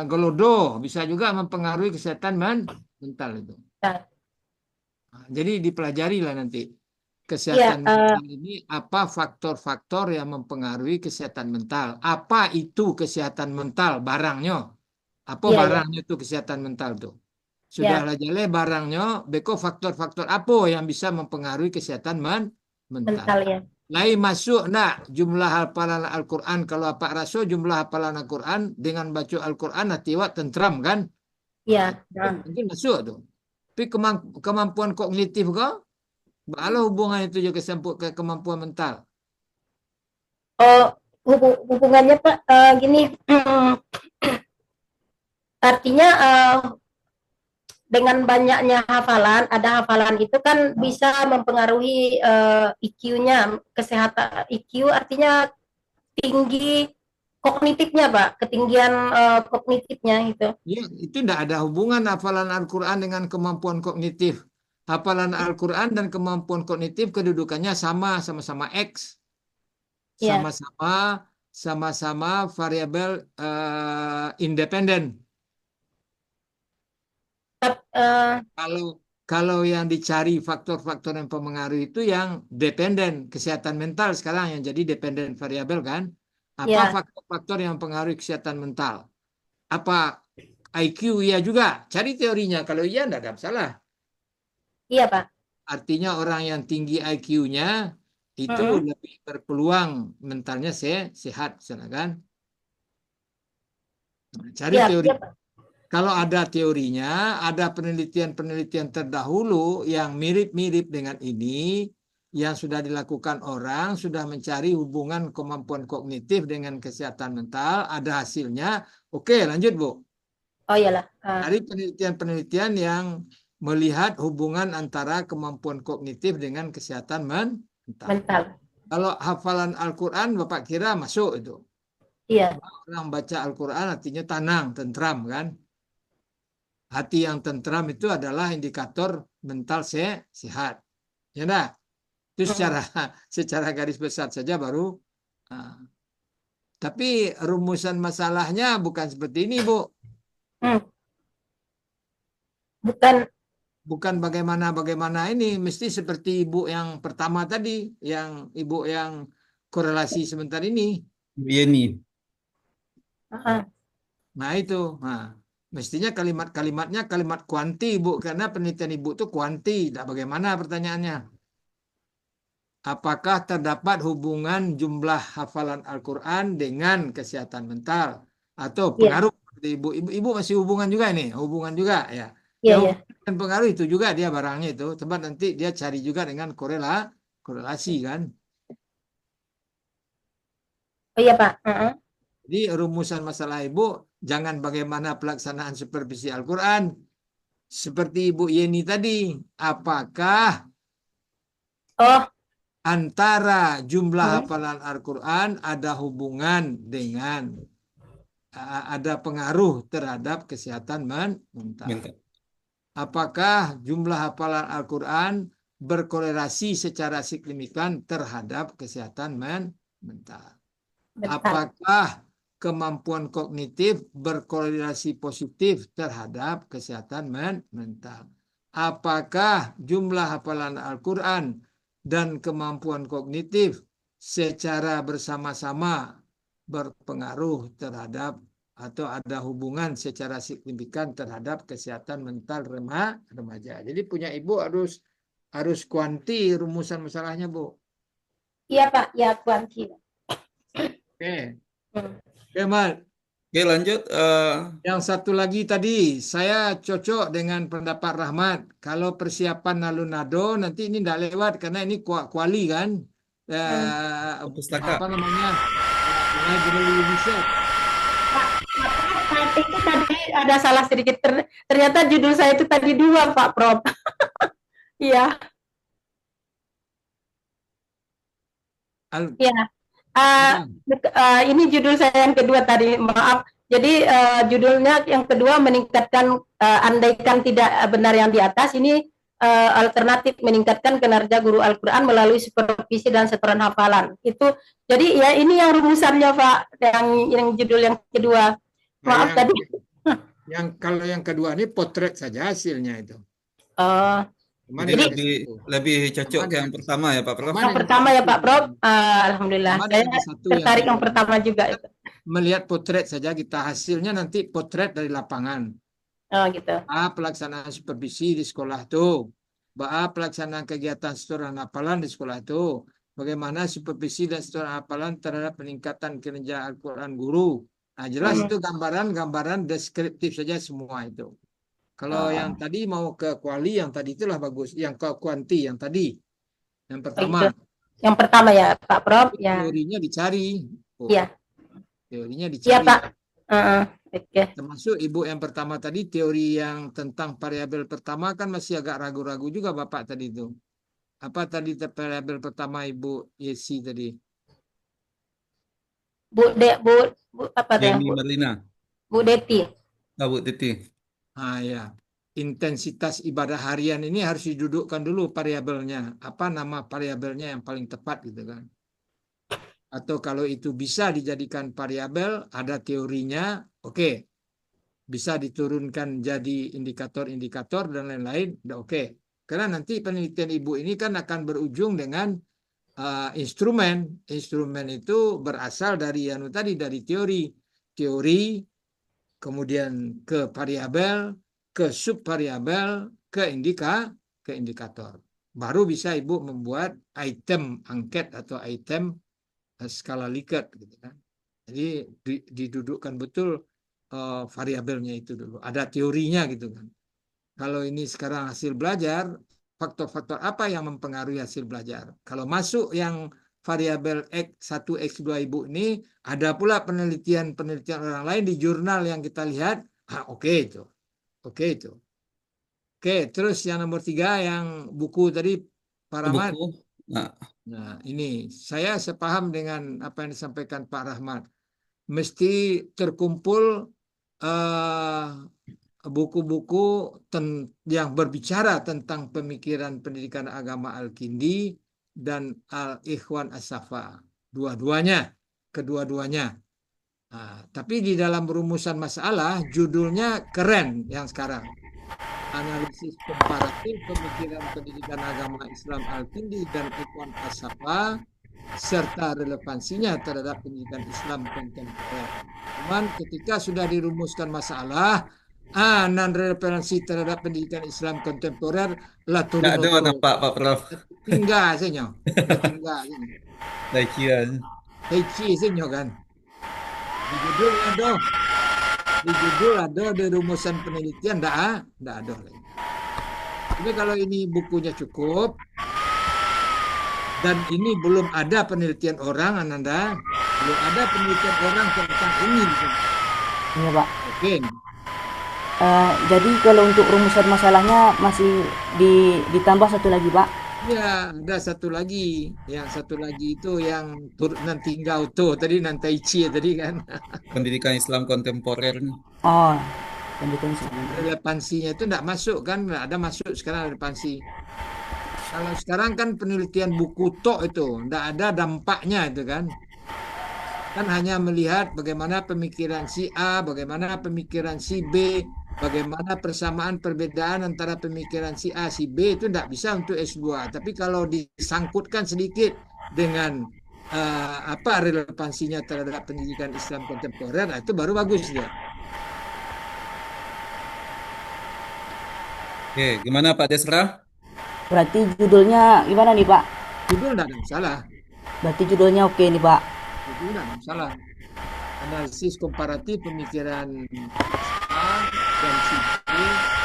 gelodo bisa juga mempengaruhi kesehatan mental itu. Ya. Nah, jadi dipelajari lah nanti kesehatan mental ini apa faktor-faktor yang mempengaruhi kesehatan mental. Apa itu kesehatan mental barangnya? Apa barangnya itu kesehatan mental tuh? Sudah lah jale barangnya, beko faktor-faktor apa yang bisa mempengaruhi kesehatan mental. Ya. Lain masuk nak jumlah hafalan Al-Quran. Kalau apa raso jumlah hafalan Al-Quran dengan baca Al-Quran hati awak tentram kan? Iya. Mungkin masuk tuh. Tapi kemampuan kognitif kau, apa hubungan itu juga ke kemampuan mental? Oh, hubungannya Pak, gini, artinya dengan banyaknya hafalan, ada hafalan itu kan bisa mempengaruhi IQ-nya, kesehatan IQ artinya tinggi kognitifnya, Pak, ketinggian kognitifnya itu. Ya, itu tidak ada hubungan hafalan Al-Quran dengan kemampuan kognitif. Hafalan Al-Quran dan kemampuan kognitif kedudukannya sama, sama-sama X. Ya, Sama-sama variabel independen. Kalau yang dicari faktor-faktor yang mempengaruhi itu yang dependen, kesehatan mental sekarang yang jadi dependen variabel kan? Apa ya, faktor-faktor yang mempengaruhi kesehatan mental? Apa IQ? Ya juga, cari teorinya. Kalau iya tidak ada masalah. iya, Pak. Artinya orang yang tinggi IQ-nya itu lebih berpeluang mentalnya sehat, kan? Cari Iya, teori. iya, Pak. Kalau ada teorinya, ada penelitian-penelitian terdahulu yang mirip-mirip dengan ini, yang sudah dilakukan orang, sudah mencari hubungan kemampuan kognitif dengan kesehatan mental, ada hasilnya. Oke, lanjut Bu. Oh iyalah. Dari penelitian-penelitian yang melihat hubungan antara kemampuan kognitif dengan kesehatan mental. Mental. Kalau hafalan Al-Quran, Bapak kira masuk itu. Iya. Orang baca Al-Quran artinya tenang, tentram kan. Hati yang tentram itu adalah indikator mental sehat. Ya enggak? Itu secara garis besar saja baru. Tapi rumusan masalahnya bukan seperti ini, Bu. Bukan bagaimana ini, mesti seperti ibu yang pertama tadi, yang ibu yang korelasi sebentar ini. Yeni. Nah itu, mestinya kalimat-kalimatnya kalimat kuanti, Bu, karena penelitian ibu itu kuanti. Nah, bagaimana pertanyaannya? Apakah terdapat hubungan jumlah hafalan Al-Quran dengan kesehatan mental atau pengaruh? Ibu masih hubungan juga ini, hubungan juga ya. Iya. Dan pengaruh itu juga dia barangnya itu. Coba nanti dia cari juga dengan korelasi kan. Oh iya Pak. Jadi rumusan masalah ibu jangan bagaimana pelaksanaan supervisi Al-Quran. Seperti Ibu Yeni tadi, apakah antara jumlah hafalan Al-Quran ada hubungan dengan ada pengaruh terhadap kesehatan mental? Apakah jumlah hafalan Al-Quran berkorelasi secara signifikan terhadap kesehatan mental? Apakah kemampuan kognitif berkorelasi positif terhadap kesehatan mental? Apakah jumlah hafalan Al-Quran dan kemampuan kognitif secara bersama-sama berpengaruh terhadap atau ada hubungan secara signifikan terhadap kesehatan mental remaja. Jadi punya ibu harus kuanti rumusan masalahnya, Bu. Iya Pak, ya kuanti. Oke. Oke, Mat. Oke, lanjut. Yang satu lagi tadi, saya cocok dengan pendapat Rahmat. Kalau persiapan Nalunado, nanti ini tidak lewat karena ini kuali kan. Pustaka. Apa namanya? Library research. Pak, itu tadi ada salah sedikit. Ternyata judul saya itu tadi 2, Pak Prof. Iya. Iya. Ini judul saya yang kedua tadi, maaf. Jadi judulnya yang kedua meningkatkan andaikan tidak benar yang di atas, ini alternatif meningkatkan kinerja guru Al-Quran melalui supervisi dan setoran hafalan. Itu jadi ya ini yang rumusannya Pak, yang judul yang kedua. Maaf tadi. Kalau yang kedua ini potret saja hasilnya itu. Jadi lebih cocok ke yang pertama ya Pak Prof. Yang pertama ya Pak Prof. Alhamdulillah. Saya tertarik yang pertama juga itu. Melihat potret saja kita, hasilnya nanti potret dari lapangan. Oh gitu. Pelaksanaan supervisi di sekolah itu. Pelaksanaan kegiatan setoran hafalan di sekolah itu. Bagaimana supervisi dan setoran hafalan terhadap peningkatan kinerja Al-Quran guru. Nah, jelas itu gambaran deskriptif saja semua itu. Kalau yang tadi mau ke kuali, yang tadi itulah bagus. Yang ke kuanti, yang tadi. Yang pertama. Yang pertama ya Pak Prof. Ya. Teorinya dicari. Iya. Teorinya dicari. Iya Pak. Oke. Termasuk Ibu yang pertama tadi, teori yang tentang variabel pertama kan masih agak ragu-ragu juga Bapak tadi itu. Apa tadi variabel pertama Ibu Yesi tadi? Bu apa tuh Yeni Bu? Marlina. Bu Deti. Bu Titi. Ah ya, intensitas ibadah harian ini harus didudukkan dulu variabelnya. Apa nama variabelnya yang paling tepat gitu kan? Atau kalau itu bisa dijadikan variabel, ada teorinya, oke. Bisa diturunkan jadi indikator-indikator dan lain-lain, udah oke. Karena nanti penelitian Ibu ini kan akan berujung dengan instrumen. Instrumen itu berasal dari tadi dari teori, kemudian ke variabel, ke subvariabel, ke indikator. Baru bisa Ibu membuat item angket atau item skala Likert gitu kan. Jadi didudukkan betul variabelnya itu dulu. Ada teorinya gitu kan. Kalau ini sekarang hasil belajar, faktor-faktor apa yang mempengaruhi hasil belajar? Kalau masuk yang variabel X1, X2 Ibu ini, ada pula penelitian-penelitian orang lain di jurnal yang kita lihat, oke itu. Oke itu. Oke, terus yang nomor 3, yang buku tadi, Pak Rahmat. Buku. Nah, Nah, ini saya sepaham dengan apa yang disampaikan Pak Rahmat. Mesti terkumpul eh, buku-buku yang berbicara tentang pemikiran pendidikan agama Al-Kindi dan Al-Ikhwan As-Safa. Kedua-duanya. Nah, tapi di dalam rumusan masalah, judulnya keren yang sekarang. Analisis komparatif pemikiran pendidikan agama Islam Al-Kindi dan Ikhwan As-Safa serta relevansinya terhadap pendidikan Islam kontemporer. Cuman ketika sudah dirumuskan masalah, non relevansi terhadap pendidikan Islam kontemporer lah nggak turun ada auto. nampak Pak Prof. Tinggal saja, udah tinggal. Daikian. Heci saja kan. Di judul ada di rumusan penelitian, enggak ada lagi. Tapi kalau ini bukunya cukup, dan ini belum ada penelitian orang, Ananda. Belum ada penelitian orang tentang ini. Iya, Pak. Oke. Jadi kalau untuk rumusan masalahnya masih ditambah satu lagi, Pak. Ya, ada satu lagi. Yang satu lagi itu yang nanti enggak tuh tadi nanti Ichi tadi kan. Pendidikan Islam kontemporer. Oh, pendidikan Islam. Relevansinya itu enggak masuk kan? Enggak ada masuk sekarang relevansi. Kalau sekarang kan penelitian buku tok itu, enggak ada dampaknya itu kan. Kan hanya melihat bagaimana pemikiran si A, bagaimana pemikiran si B, bagaimana persamaan perbedaan antara pemikiran si A, si B itu tidak bisa untuk S2. Tapi kalau disangkutkan sedikit dengan apa relevansinya terhadap pendidikan Islam kontemporer, nah itu baru bagus dia. Oke, gimana Pak Desra? Berarti judulnya gimana nih, Pak? Judul tidak ada masalah. Berarti judulnya oke nih, Pak. Judul tidak ada masalah. Analisis komparatif pemikiran A dan si B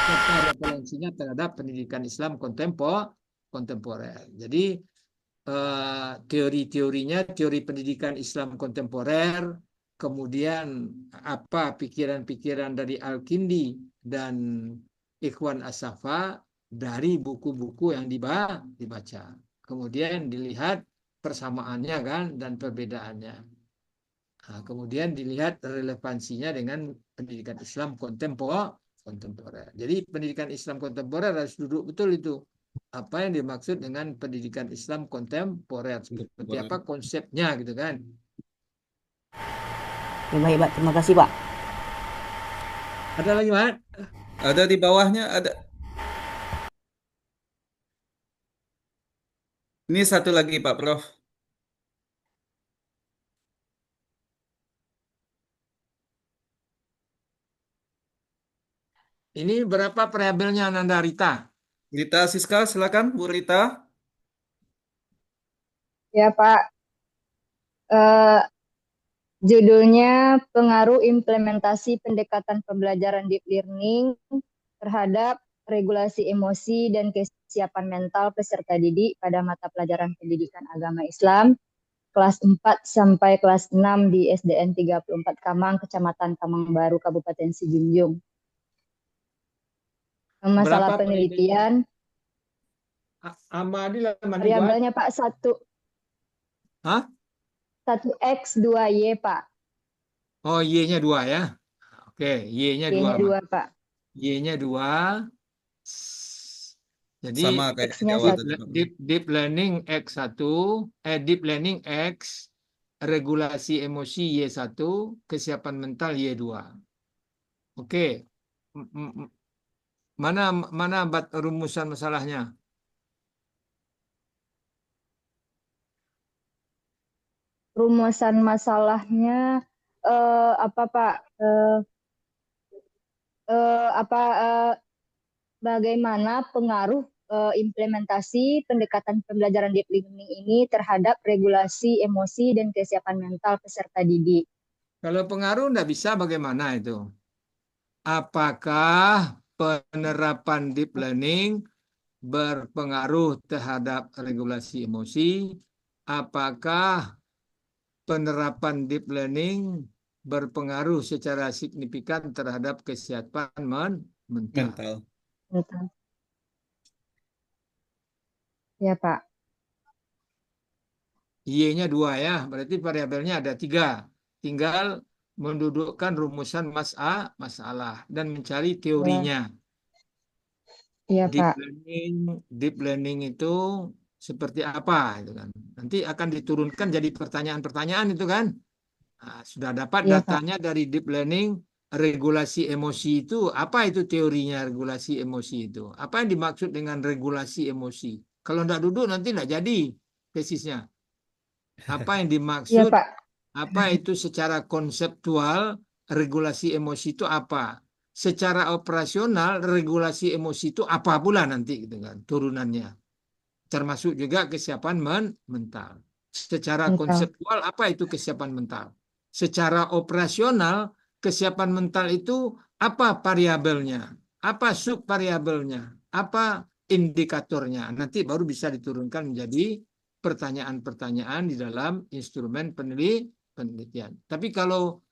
serta referensinya terhadap pendidikan Islam kontemporer. Jadi teori-teorinya, teori pendidikan Islam kontemporer, kemudian apa pikiran-pikiran dari Al-Kindi dan Ikhwan As-Safa dari buku-buku yang dibaca. Kemudian dilihat persamaannya kan dan perbedaannya. Nah, kemudian dilihat relevansinya dengan pendidikan Islam kontemporer. Jadi pendidikan Islam kontemporer harus duduk betul itu. Apa yang dimaksud dengan pendidikan Islam kontemporer? Seperti apa konsepnya gitu kan? Ya, baik, Pak. Terima kasih, Pak. Ada lagi, Mat? Ada di bawahnya ada. Ini satu lagi Pak Prof. Ini berapa variabelnya Nanda Rita? Rita Siska, silakan Bu Rita. Ya, Pak. Judulnya Pengaruh Implementasi Pendekatan Pembelajaran Deep Learning terhadap Regulasi Emosi dan Kesiapan Mental Peserta Didik pada Mata Pelajaran Pendidikan Agama Islam kelas 4 sampai kelas 6 di SDN 34 Kamang, Kecamatan Kamang Baru, Kabupaten Sijunjung. Masalah Berapa penelitian, Amadi lah mandi buat? variabelnya Pak 'Hah? 1X 2Y Pak. Oh, Y-nya 2 ya. Oke, Y-nya 2, Y-nya 2 Pak. Y-nya 2. Jadi Sama kayak di X-nya awal deep, tadi, 1. Pak. deep learning X1, deep learning X, regulasi emosi Y1, kesiapan mental Y2. Oke. M- m- m- Mana mana rumusan masalahnya? Rumusan masalahnya apa Pak? Apa bagaimana pengaruh implementasi pendekatan pembelajaran deep learning ini terhadap regulasi emosi dan kesiapan mental peserta didik? Kalau pengaruh nggak bisa, bagaimana itu? Apakah penerapan deep learning berpengaruh terhadap regulasi emosi? Apakah penerapan deep learning berpengaruh secara signifikan terhadap kesehatan mental? Mental. Betul. Ya Pak. Y-nya 2 ya, berarti variabelnya ada 3. Tinggal mendudukkan rumusan masalah dan mencari Ya, teorinya. ya Deep Pak. learning, deep learning itu seperti apa itu kan. Nanti akan diturunkan jadi pertanyaan-pertanyaan itu kan. Nah, sudah dapat Iya Pak. datanya dari deep learning, regulasi emosi itu apa, itu teorinya regulasi emosi itu. Apa yang dimaksud dengan regulasi emosi? Kalau tidak duduk nanti tidak jadi tesisnya. Apa yang Iya dimaksud, Pak. apa itu secara konseptual regulasi emosi itu apa? Secara operasional regulasi emosi itu apa pula nanti gitu kan turunannya. Termasuk juga kesiapan mental. Secara Mental. konseptual apa itu kesiapan mental? Secara operasional kesiapan mental itu apa variabelnya? Apa subvariabelnya? Apa indikatornya? Nanti baru bisa diturunkan menjadi pertanyaan-pertanyaan di dalam instrumen penelitian. Tapi kalau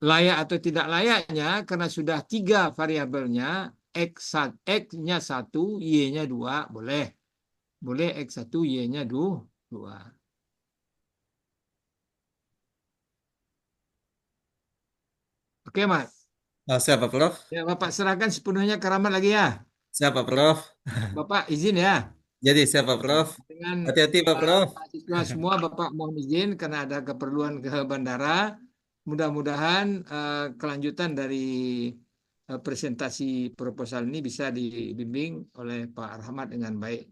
layak atau tidak layaknya, karena sudah 3 variabelnya, X-nya 1, Y-nya 2, boleh. Boleh X1, Y-nya 2. Oke, Mas. Siapa, Prof? Ya, Bapak serahkan sepenuhnya ke Rahmat lagi ya. Siapa, Prof? Bapak izin ya. Jadi siapa, Prof? Dengan Hati-hati, Pak Prof. mahasiswa semua, Bapak mohon izin karena ada keperluan ke bandara. Mudah-mudahan kelanjutan dari presentasi proposal ini bisa dibimbing oleh Pak Rahmat dengan baik.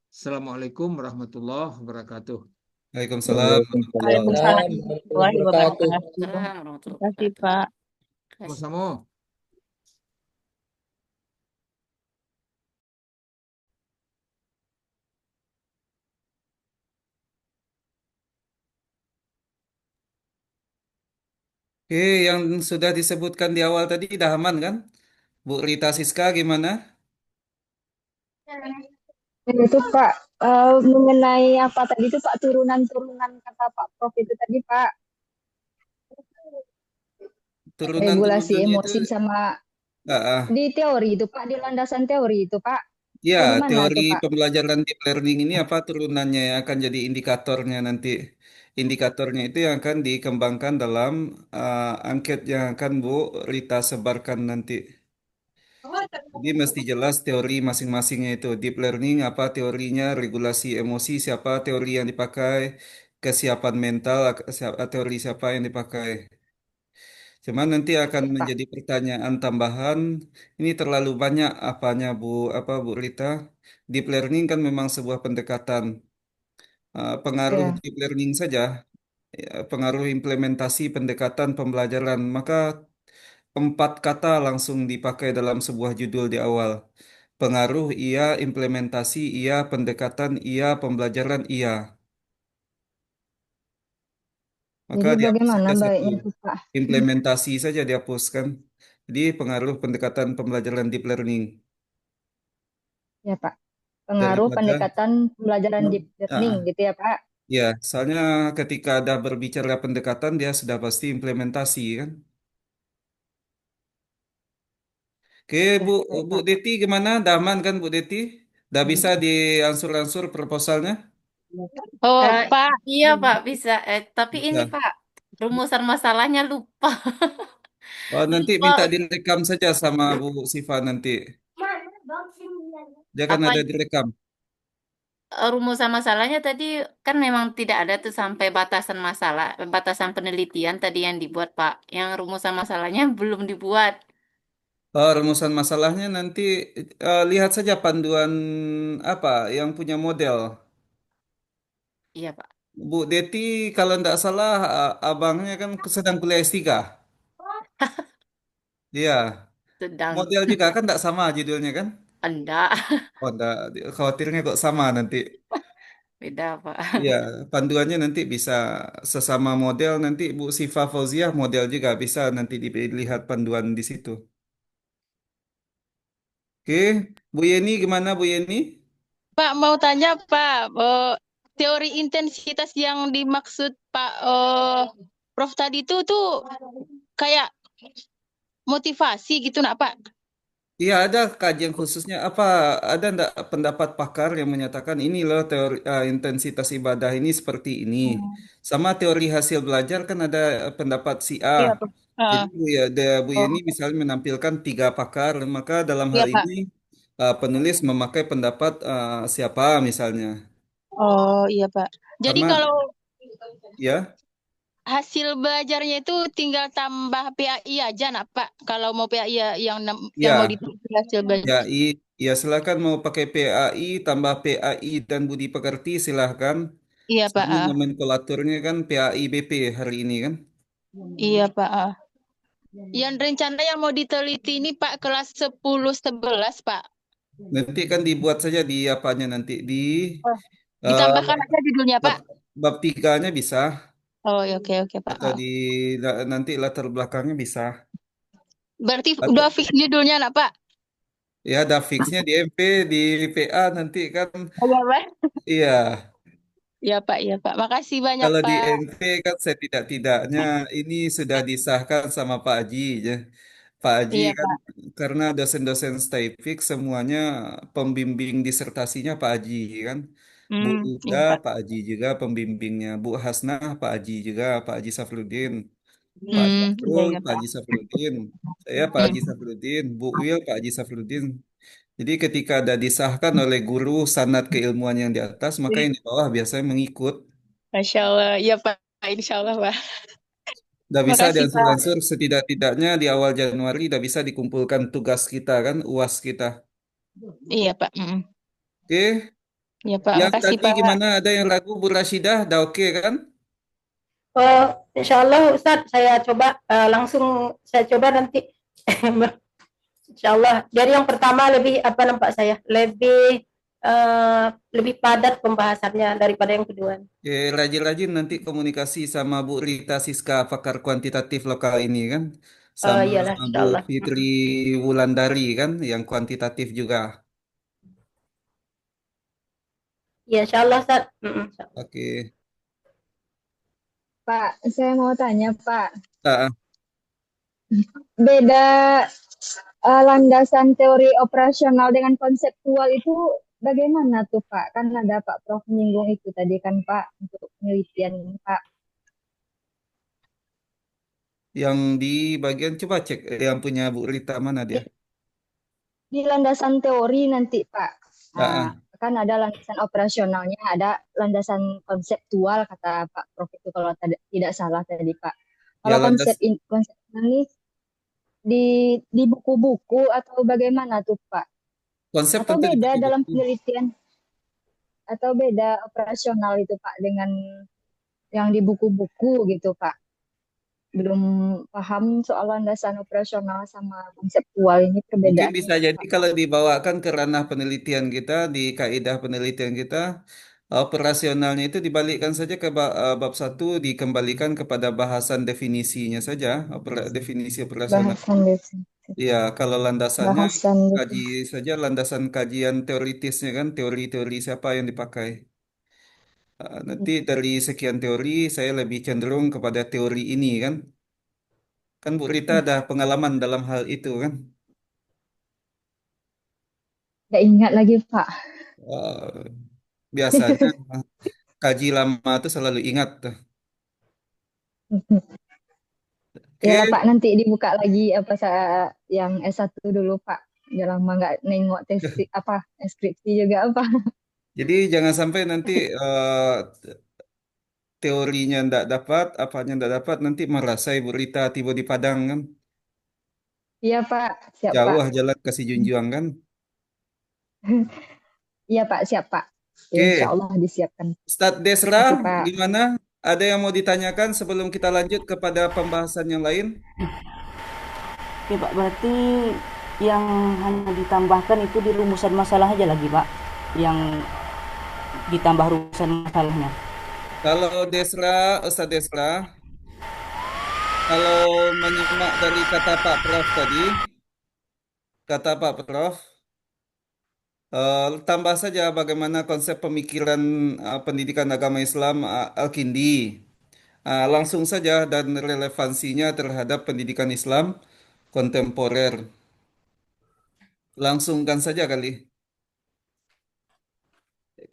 Assalamualaikum warahmatullahi wabarakatuh. Waalaikumsalam warahmatullahi Waalaikumsalam wabarakatuh. warahmatullahi wabarakatuh. Waalaikumsalam Terima warahmatullahi kasih wabarakatuh. Pak. Terima kasih. Sama-sama. Oke, yang sudah disebutkan di awal tadi dah aman kan? Bu Rita Siska gimana? Dan itu Pak, mengenai apa tadi itu Pak, turunan-turunan kata Pak Prof itu tadi Pak, regulasi Turunan-turunannya itu, emosi sama ah, di teori itu Pak, di landasan teori itu Pak. ya, Bagaimana teori itu Pak? pembelajaran deep learning ini apa turunannya yang akan jadi indikatornya nanti. Indikatornya itu yang akan dikembangkan dalam angket yang akan Bu Rita sebarkan nanti. Jadi mesti jelas teori masing-masingnya itu. Deep learning apa teorinya, regulasi emosi siapa teori yang dipakai, kesiapan mental teori siapa yang dipakai. Cuman nanti akan Ya Pak. menjadi pertanyaan tambahan. Ini terlalu banyak apanya Bu Rita. Deep learning kan memang sebuah pendekatan. Pengaruh Ya, deep learning saja, ya, pengaruh implementasi pendekatan pembelajaran. Maka 4 kata langsung dipakai dalam sebuah judul di awal. Pengaruh iya, implementasi iya, pendekatan iya, pembelajaran iya. Maka jadi dihapus bagaimana saja satu. baiknya itu Pak? Implementasi saja dihapuskan. Jadi pengaruh pendekatan pembelajaran deep learning. Ya Pak, pengaruh Daripada pendekatan pembelajaran deep learning ah, gitu ya Pak. Ya, soalnya ketika ada berbicara pendekatan, dia sudah pasti implementasi kan. Oke, Ya, baik Bu Pak. Deti gimana? Udah aman kan Bu Deti? Udah bisa diansur-ansur proposalnya? Oh, Eh, Pak, iya Pak, bisa. Tapi ini Bisa. Pak, rumusan masalahnya lupa. Oh, nanti minta Lupa direkam saja sama Bu Siva nanti. Dia kan apa ada direkam. rumusan masalahnya tadi kan memang tidak ada tuh sampai batasan masalah, batasan penelitian tadi yang dibuat Pak. Yang rumusan masalahnya belum dibuat. Oh, rumusan masalahnya nanti lihat saja panduan apa yang punya model. Iya Pak, Bu Deti kalau tidak salah abangnya kan sedang kuliah S3. Iya, sedang model juga kan tidak sama judulnya kan? enggak Oh, enggak, khawatirnya kok sama nanti. beda Pak. Iya, panduannya nanti bisa sesama model nanti Bu Sifa Fauziah model juga bisa nanti dilihat panduan di situ. Oke, Bu Yeni gimana Bu Yeni? Pak mau tanya Pak, teori intensitas yang dimaksud Pak Prof tadi tuh kayak motivasi gitu nak Pak? Iya, ada kajian khususnya apa ada enggak pendapat pakar yang menyatakan ini loh teori intensitas ibadah ini seperti ini. Hmm. Sama teori hasil belajar kan ada pendapat si A. Iya Pak. Jadi Heeh. Bu Yeni Oh, misalnya menampilkan tiga pakar, maka dalam iya hal Pak. ini penulis memakai pendapat siapa misalnya. Oh, iya Pak. Jadi Karena kalau ya, hasil belajarnya itu tinggal tambah PAI aja nak Pak. Kalau mau PAI yang mau ya, diteliti hasil belajar. ya, ya silakan mau pakai PAI tambah PAI dan budi pekerti silahkan. Iya Pak. Sama nomenklaturnya kan PAI BP hari ini kan. Iya Pak. Yang rencana yang mau diteliti ini Pak kelas 10 11 Pak. Nanti kan dibuat saja di apanya nanti di Oh, ditambahkan eh, aja judulnya bab Pak. bab tiganya bisa Oh, ya, oke oke Pak. atau di nanti latar belakangnya bisa. Berarti udah Atau fix judulnya nak Pak? ya ada fixnya di MP di PA nanti kan Oh, iya Pak. iya. Iya Pak, iya Pak. Makasih banyak Kalau di Pak. MP kan setidak-tidaknya ini sudah disahkan sama Pak Haji ya. Pak Haji Iya kan Pak. karena dosen-dosen STAIFIK semuanya pembimbing disertasinya Pak Haji kan. Bu Uda Iya Pak. Pak Haji juga pembimbingnya. Bu Hasnah Pak Haji juga Pak Haji Safrudin. Pak Iya Syahrul iya Pak Pak. Haji Safrudin. Saya Pak Haji Hmm. Safrudin. Bu Wil Pak Haji Safrudin. Jadi ketika ada disahkan oleh guru sanad keilmuan yang di atas, maka yang di bawah biasanya mengikut. Masya Allah. Iya Pak. Insya Allah Pak. Udah bisa Makasih Pak. diansur-ansur setidak-tidaknya di awal Januari udah bisa dikumpulkan tugas kita kan, UAS kita. Iya Pak. Oke, Iya Pak. yang Makasih tadi Pak. gimana? Ada yang ragu Bu Rashidah? Udah oke kan? Insya Allah Ustadz saya coba langsung saya coba nanti. Insya Allah. Dari yang pertama lebih apa nampak saya lebih padat pembahasannya daripada yang kedua. Oke, rajin-rajin nanti komunikasi sama Bu Rita Siska, pakar kuantitatif lokal ini kan. Sama Iyalah Insya Bu Allah. Fitri Wulandari kan, yang kuantitatif juga. Ya Insya Allah Ustadz. Oke. Pak, saya mau tanya Pak, Ah, beda landasan teori operasional dengan konseptual itu bagaimana tuh Pak? Kan ada Pak Prof menyinggung itu tadi kan Pak untuk penelitian ini Pak. yang di bagian coba cek yang punya Bu Rita mana dia? Di landasan teori nanti Pak. Ah, Nah, ah. kan ada landasan operasionalnya, ada landasan konseptual kata Pak Prof itu kalau tidak salah tadi Pak. Ya Kalau landas konsep ini di buku-buku atau bagaimana tuh Pak? konsep Atau tentu di beda dalam buku-buku. penelitian atau beda operasional itu Pak dengan yang di buku-buku gitu Pak. Belum paham soal landasan operasional sama konseptual ini Mungkin perbedaannya bisa apa jadi Pak? kalau dibawakan ke ranah penelitian kita, di kaidah penelitian kita, operasionalnya itu dibalikkan saja ke bab satu, dikembalikan kepada bahasan definisinya saja, definisi operasional. Bahasan definisi. Ya, kalau landasannya Bahasan kaji definisi. saja landasan kajian teoritisnya kan, teori-teori siapa yang dipakai. Nanti dari sekian teori saya lebih cenderung kepada teori ini kan. Kan Bu Rita ada pengalaman dalam hal itu kan. Nggak ingat lagi Pak. Eh, Biasanya kaji lama itu selalu ingat tuh. Ya lah Oke, Pak, nanti dibuka lagi apa saya yang S1 dulu Pak. Udah lama nggak nengok apa skripsi juga apa. jadi jangan sampai nanti teorinya ndak dapat, apanya ndak dapat, nanti merasa Ibu Rita tiba di Padang kan. Iya Pak, siap Pak. Jauh jalan kasih junjung kan. Iya Pak, siap Pak. Ya, insya Oke, Allah disiapkan. Ustadz Desra, Makasih Pak. gimana? Ada yang mau ditanyakan sebelum kita lanjut kepada pembahasan yang lain? Oke Pak, berarti yang hanya ditambahkan itu di rumusan masalah aja lagi Pak, yang ditambah rumusan masalahnya. Kalau Desra, Ustadz Desra, kalau menyimak dari kata Pak Prof tadi, kata Pak Prof, tambah saja bagaimana konsep pemikiran pendidikan agama Islam Al-Kindi. Langsung saja dan relevansinya terhadap pendidikan Islam kontemporer. Langsungkan saja kali.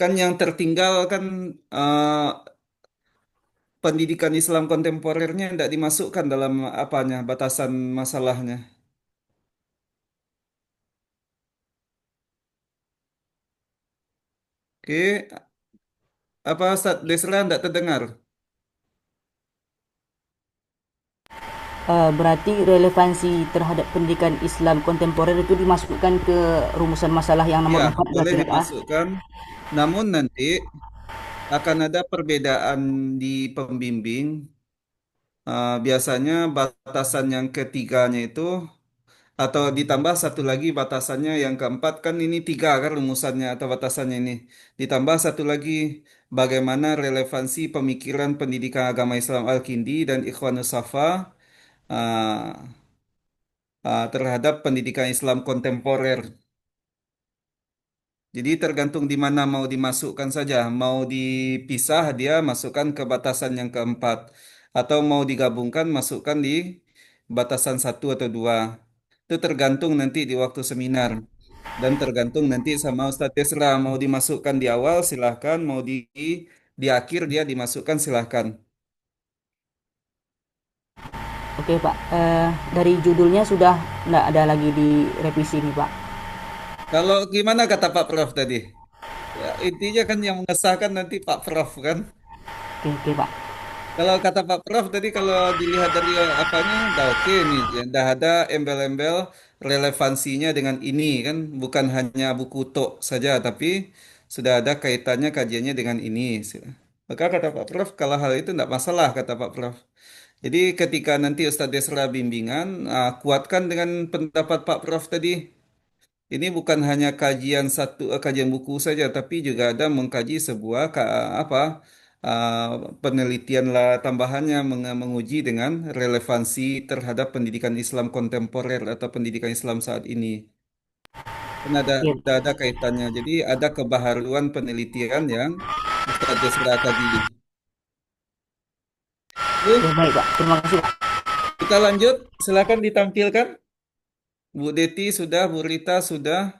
Kan yang tertinggal kan eh, pendidikan Islam kontemporernya tidak dimasukkan dalam apanya batasan masalahnya. Oke, apa Ustaz Desra tidak terdengar? Berarti relevansi terhadap pendidikan Islam kontemporer itu dimasukkan ke rumusan masalah yang nomor Ya, 4 boleh berarti Pak. dimasukkan. Namun nanti akan ada perbedaan di pembimbing. Biasanya batasan yang ketiganya itu atau ditambah satu lagi batasannya yang keempat kan ini tiga kan rumusannya atau batasannya ini. Ditambah satu lagi bagaimana relevansi pemikiran pendidikan agama Islam Al-Kindi dan Ikhwanus Safa uh, terhadap pendidikan Islam kontemporer. Jadi tergantung di mana mau dimasukkan saja. Mau dipisah dia masukkan ke batasan yang keempat. Atau mau digabungkan masukkan di batasan satu atau dua. Itu tergantung nanti di waktu seminar. Dan tergantung nanti sama Ustadz Yesra. Mau dimasukkan di awal silahkan. Mau di akhir dia dimasukkan silahkan. Oke Pak, dari judulnya sudah nggak ada lagi di revisi nih Pak. Kalau gimana kata Pak Prof tadi? Ya, intinya kan yang mengesahkan nanti Pak Prof kan. Oke, oke Pak. Kalau kata Pak Prof tadi kalau dilihat dari apanya udah oke nih, ya, udah ada embel-embel relevansinya dengan ini kan, bukan hanya buku tok saja, tapi sudah ada kaitannya kajiannya dengan ini. Maka kata Pak Prof kalau hal itu tidak masalah kata Pak Prof. Jadi ketika nanti Ustadz Desra bimbingan, kuatkan dengan pendapat Pak Prof tadi. Ini bukan hanya kajian kajian buku saja, tapi juga ada mengkaji sebuah apa uh, penelitian lah tambahannya menguji dengan relevansi terhadap pendidikan Islam kontemporer atau pendidikan Islam saat ini. Karena Oke, ada kaitannya. Jadi ada kebaharuan penelitian yang Ustadz Desra kaji. oke Oke, baik Pak. Terima kasih Pak. kita lanjut. Silakan ditampilkan. Bu Deti sudah, Bu Rita sudah,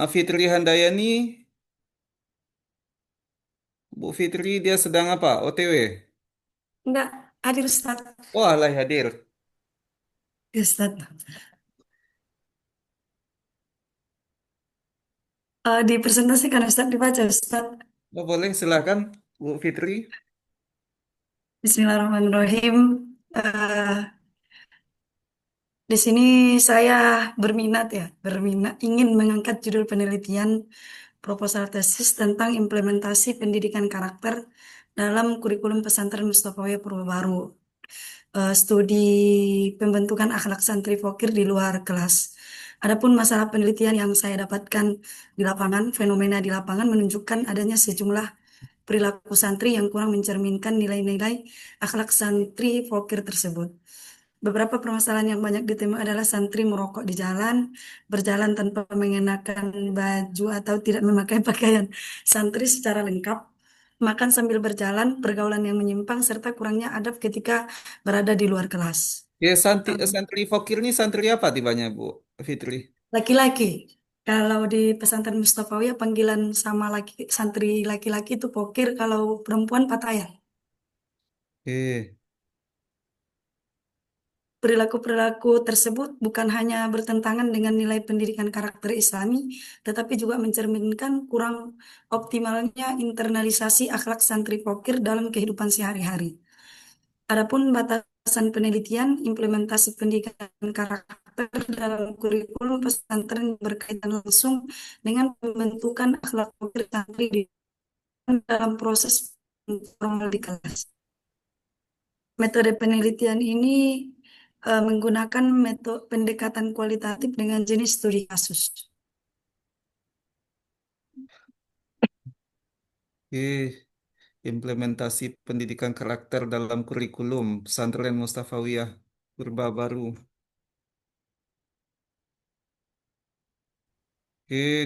Fitri Handayani, Bu Fitri dia sedang apa? OTW. Enggak, hadir Ustaz. Oh, alay hadir. Ya, Ustaz. Dipresentasikan Ustaz, dibaca Ustaz. Oh, boleh, silakan, Bu Fitri. Bismillahirrahmanirrahim. Eh, di sini saya berminat ingin mengangkat judul penelitian proposal tesis tentang implementasi pendidikan karakter dalam kurikulum pesantren Mustafawiyah Purwo Baru. Studi pembentukan akhlak santri fokir di luar kelas. Adapun masalah penelitian yang saya dapatkan di lapangan, fenomena di lapangan menunjukkan adanya sejumlah perilaku santri yang kurang mencerminkan nilai-nilai akhlak santri fokir tersebut. Beberapa permasalahan yang banyak ditemui adalah santri merokok di jalan, berjalan tanpa mengenakan baju atau tidak memakai pakaian santri secara lengkap, makan sambil berjalan, pergaulan yang menyimpang, serta kurangnya adab ketika berada di luar kelas. Ya, Um, santri Fokir ini santri apa tibanya, Bu Fitri? Laki-laki. Kalau di pesantren Mustafawiyah panggilan sama laki santri laki-laki itu pokir, kalau perempuan patayan. Eh, Perilaku-perilaku tersebut bukan hanya bertentangan dengan nilai pendidikan karakter Islami, tetapi juga mencerminkan kurang optimalnya internalisasi akhlak santri pokir dalam kehidupan sehari-hari. Adapun batasan penelitian, implementasi pendidikan karakter dalam kurikulum pesantren berkaitan langsung dengan pembentukan akhlak pokir santri dalam proses formal di kelas. Metode penelitian ini menggunakan metode pendekatan kualitatif dengan jenis studi kasus. eh, implementasi pendidikan karakter dalam kurikulum pesantren Mustafawiyah Purba Baru.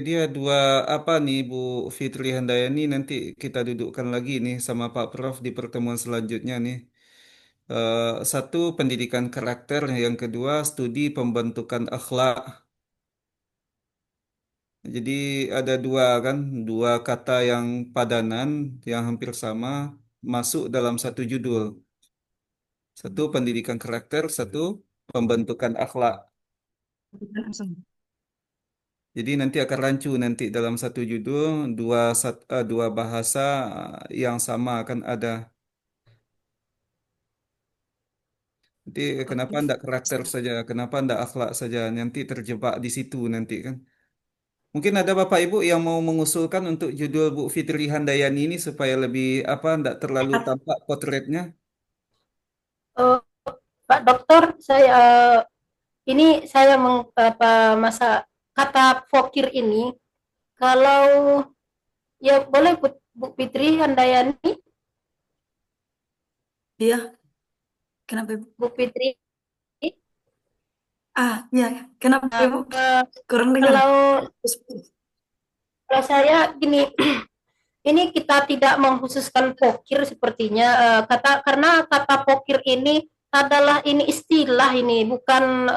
Dia dua apa nih Bu Fitri Handayani, nanti kita dudukkan lagi nih sama Pak Prof di pertemuan selanjutnya nih. Satu pendidikan karakter, yang kedua studi pembentukan akhlak. Jadi ada dua kan, dua kata yang padanan yang hampir sama masuk dalam satu judul. Satu pendidikan karakter, satu pembentukan akhlak. Jadi nanti akan rancu nanti dalam satu judul dua bahasa yang sama akan ada. Nanti kenapa Oke. ndak karakter saja, kenapa ndak akhlak saja? Nanti terjebak di situ nanti kan. Mungkin ada Bapak Ibu yang mau mengusulkan untuk judul Bu Fitri Handayani ini supaya lebih apa, ndak terlalu tampak potretnya. Eh, Pak Dokter, saya masa kata fokir ini, kalau ya boleh Bu Fitri Handayani, Iya, kenapa Ibu? Bu Fitri, Iya, kenapa Ibu? eh, Kurang dengar. kalau kalau saya gini, ini kita tidak mengkhususkan pokir sepertinya, karena kata pokir ini adalah ini istilah, ini bukan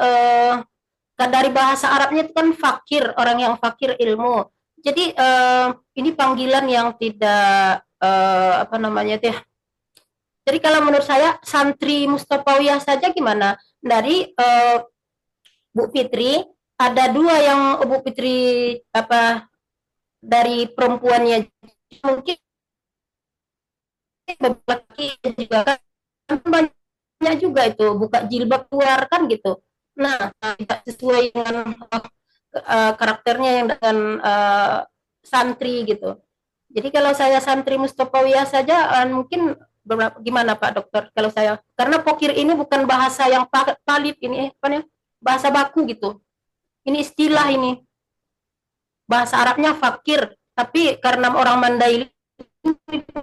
dari bahasa Arabnya itu kan fakir, orang yang fakir ilmu. Jadi ini panggilan yang tidak apa namanya itu ya. Jadi kalau menurut saya santri Mustafawiyah saja gimana? Dari Bu Fitri ada dua yang Bu Fitri apa dari perempuannya, mungkin laki juga kan banyak juga itu buka jilbab keluar kan gitu. Nah, tidak sesuai dengan karakternya yang dengan santri gitu. Jadi kalau saya santri Mustafawiyah saja mungkin gimana Pak Dokter kalau saya, karena pokir ini bukan bahasa yang valid ini, apa ya, bahasa baku gitu. Ini istilah, ini bahasa Arabnya fakir, tapi karena orang Mandailing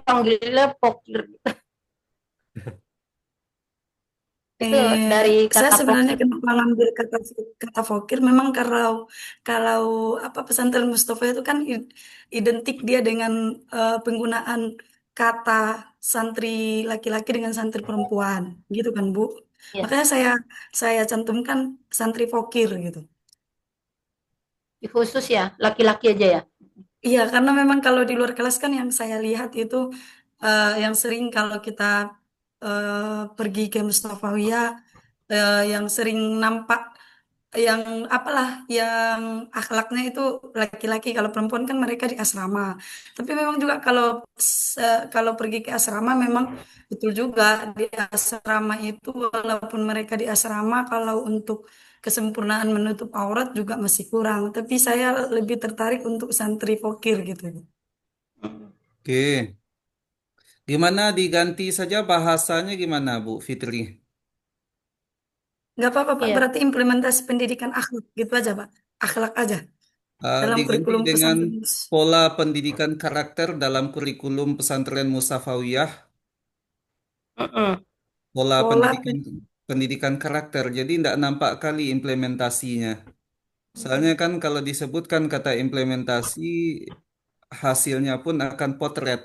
panggilnya pokir. Itu dari Saya kata sebenarnya pokir. kenapa ngambil kata fakir, memang kalau kalau apa pesantren Mustafa itu kan identik dia dengan penggunaan kata santri laki-laki dengan santri perempuan, gitu kan Bu? Ya, Makanya saya cantumkan santri fakir gitu. khusus ya laki-laki aja ya. Iya, karena memang kalau di luar kelas kan yang saya lihat itu yang sering kalau kita pergi ke Mustafawiyah, yang sering nampak yang apalah yang akhlaknya itu laki-laki, kalau perempuan kan mereka di asrama. Tapi memang juga kalau pergi ke asrama memang betul juga di asrama itu, walaupun mereka di asrama kalau untuk kesempurnaan menutup aurat juga masih kurang. Tapi saya lebih tertarik untuk santri fokir gitu. Oke, gimana diganti saja bahasanya gimana Bu Fitri? Nggak apa-apa Pak, Iya. berarti implementasi pendidikan akhlak gitu aja Pak. Akhlak aja dalam Diganti kurikulum dengan pesantren. pola pendidikan karakter dalam kurikulum pesantren Mustafawiyah, Mm-mm. pola Pola pendidikan karakter. Jadi tidak nampak kali implementasinya. Soalnya kan kalau disebutkan kata implementasi, hasilnya pun akan potret.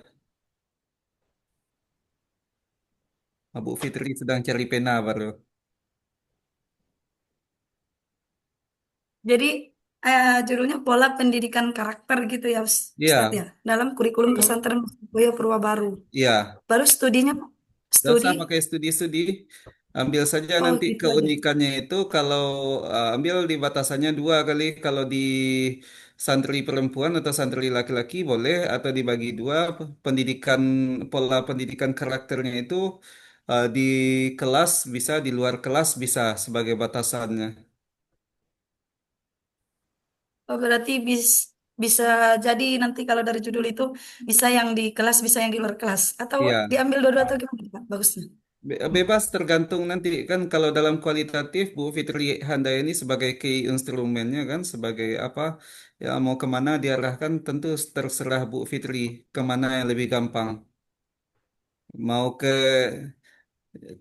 Bu Fitri sedang cari pena baru. Jadi judulnya pola pendidikan karakter gitu ya, Ustadz Iya, ya. Dalam kurikulum pesantren Boyo Purwabaru. iya. Baru studinya Pak? Gak Studi. usah pakai studi-studi. Ambil saja Oh nanti gitu aja. keunikannya itu kalau ambil di batasannya dua kali. Kalau di santri perempuan atau santri laki-laki boleh atau dibagi dua pendidikan pola pendidikan karakternya itu di kelas bisa di luar kelas bisa sebagai batasannya. Oh, berarti bisa jadi nanti kalau dari judul itu bisa yang di kelas, bisa yang di luar kelas. Atau Iya. diambil dua-dua atau gimana Pak? Bagusnya. Bebas tergantung nanti kan kalau dalam kualitatif Bu Fitri Handayani sebagai key instrumennya kan sebagai apa ya mau kemana diarahkan tentu terserah Bu Fitri kemana yang lebih gampang mau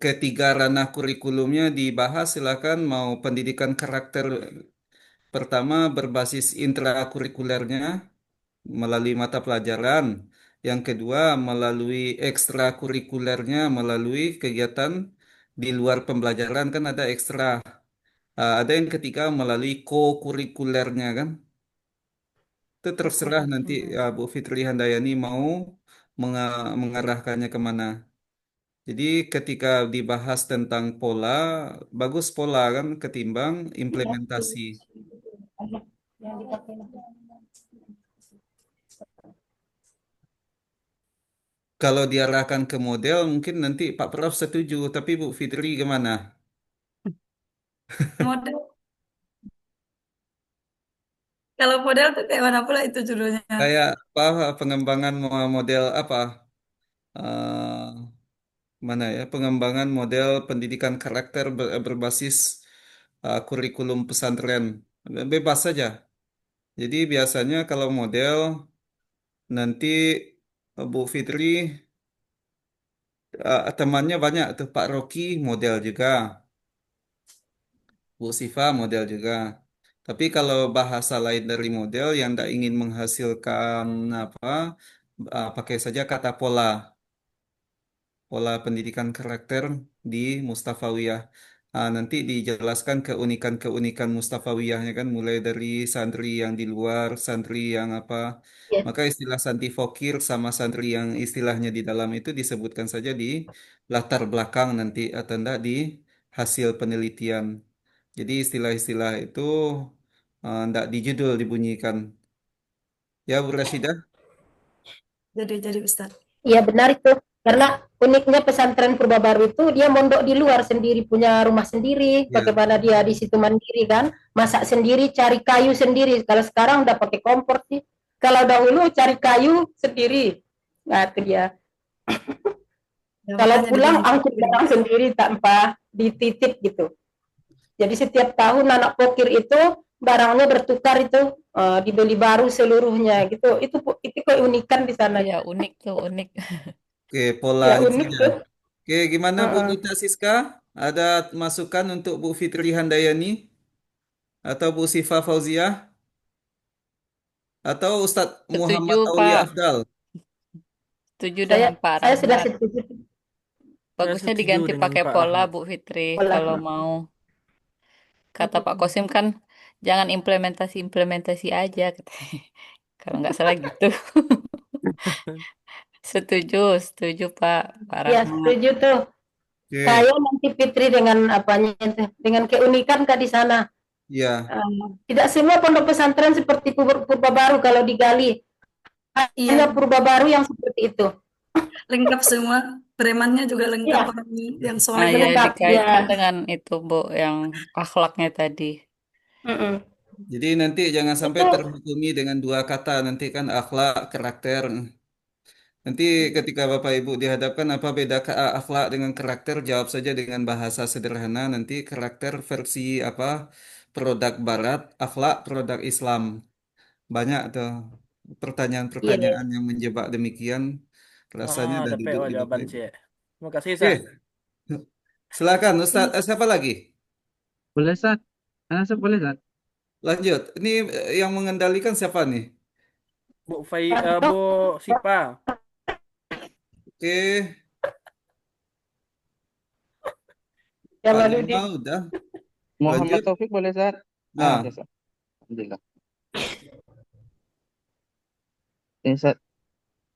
ketiga ranah kurikulumnya dibahas silakan mau pendidikan karakter pertama berbasis intrakurikulernya melalui mata pelajaran. Yang kedua, melalui ekstrakurikulernya, melalui kegiatan di luar pembelajaran kan ada ekstra. Ada yang ketiga melalui co-kurikulernya kan. Itu terserah nanti Bu Fitri Handayani mau mengarahkannya kemana. Jadi ketika dibahas tentang pola, bagus pola kan ketimbang implementasi. Kalau diarahkan ke model, mungkin nanti Pak Prof setuju, tapi Bu Fitri gimana? Model, kalau model tuh kayak mana pula itu judulnya? Kayak apa pengembangan model apa? eh Mana ya? Pengembangan model pendidikan karakter berbasis kurikulum pesantren. Bebas saja. Jadi biasanya kalau model nanti Bu Fitri temannya banyak tuh Pak Rocky model juga. Bu Sifa model juga. Tapi kalau bahasa lain dari model yang tidak ingin menghasilkan apa, pakai saja kata pola, pola pendidikan karakter di Mustafawiyah. Nanti dijelaskan keunikan-keunikan Mustafawiyahnya kan, mulai dari santri yang di luar, santri yang apa. Yes. Maka istilah santri fokir sama santri yang istilahnya di dalam itu disebutkan saja di latar belakang nanti atau enggak di hasil penelitian. Jadi istilah-istilah itu enggak di judul dibunyikan. Ya Bu Rashidah? Jadi Ustaz. Iya benar itu. Karena uniknya pesantren Purba Baru itu dia mondok di luar sendiri, punya rumah sendiri, Ya. bagaimana dia di situ mandiri kan, masak sendiri, cari kayu sendiri. Kalau sekarang udah pakai kompor sih. Kalau dahulu cari kayu sendiri. Nah, itu dia. Ya, Kalau makanya pulang dibilang angkut fakir. barang sendiri tanpa dititip gitu. Jadi setiap tahun anak pokir itu barangnya bertukar itu dibeli baru seluruhnya gitu. Itu keunikan di sana. Iya, unik tuh, unik. Oke, Ya polanya unik saja. tuh. Oke, gimana Bu Uh-uh. Gita Siska? Ada masukan untuk Bu Fitri Handayani atau Bu Sifa Fauziah atau Ustadz Muhammad Setuju, Aulia Pak. Afdal? Setuju Saya dengan Pak saya sudah Rahmat. setuju Saya Bagusnya setuju diganti dengan pakai Pak pola, Rahmat. Bu Fitri. pola. Kalau mau, kata Pak Kosim kan, jangan implementasi-implementasi aja. Katanya. Kalau nggak salah gitu. Setuju, setuju Pak Ya Rahmat. setuju tuh. Oke, Saya nanti Fitri dengan apanya itu, dengan keunikan Kak di sana. ya, Tidak semua pondok pesantren seperti Purba Baru kalau digali. Iya, Hanya Purba Baru yang seperti itu. lengkap semua. Premannya juga lengkap, Ya, orang yang Ah soleh. ya, lengkap dikaitkan ya. dengan itu, Bu, yang akhlaknya tadi. Mm-mm. jadi nanti jangan sampai Itu terhukumi dengan dua kata nanti kan akhlak, karakter. Nanti ketika Bapak Ibu dihadapkan apa beda akhlak dengan karakter, jawab saja dengan bahasa sederhana. Nanti karakter versi apa produk Barat, akhlak produk Islam. Banyak tuh iya. pertanyaan-pertanyaan yang menjebak demikian. Rasanya Ah, udah ada duduk PO di Bapak jawaban Ibu. C. Terima kasih, Sa. Oke, silakan Ustadz. Siapa lagi? Boleh, Sat? Asap boleh, Sat? Lanjut. Ini yang mengendalikan siapa nih? Bu Sipa. Oke, Pak Jamaludin. Lima udah Muhammad lanjut. Taufik boleh Ustaz? Nah, Ya Ustaz. Alhamdulillah. Ini Ustaz,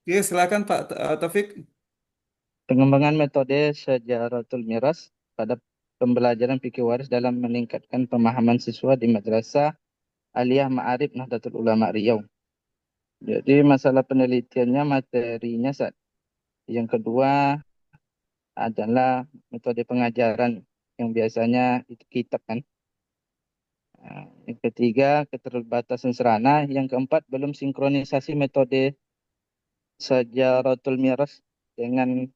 oke, silakan Pak Taufik. pengembangan metode Syajaratul Miras pada pembelajaran fikih waris dalam meningkatkan pemahaman siswa di Madrasah Aliyah Ma'arif Nahdlatul Ulama Riau. Jadi masalah penelitiannya materinya Ustaz. Yang kedua adalah metode pengajaran yang biasanya itu kitab kan. Yang ketiga keterbatasan sarana. Yang keempat belum sinkronisasi metode Syajaratul Miras dengan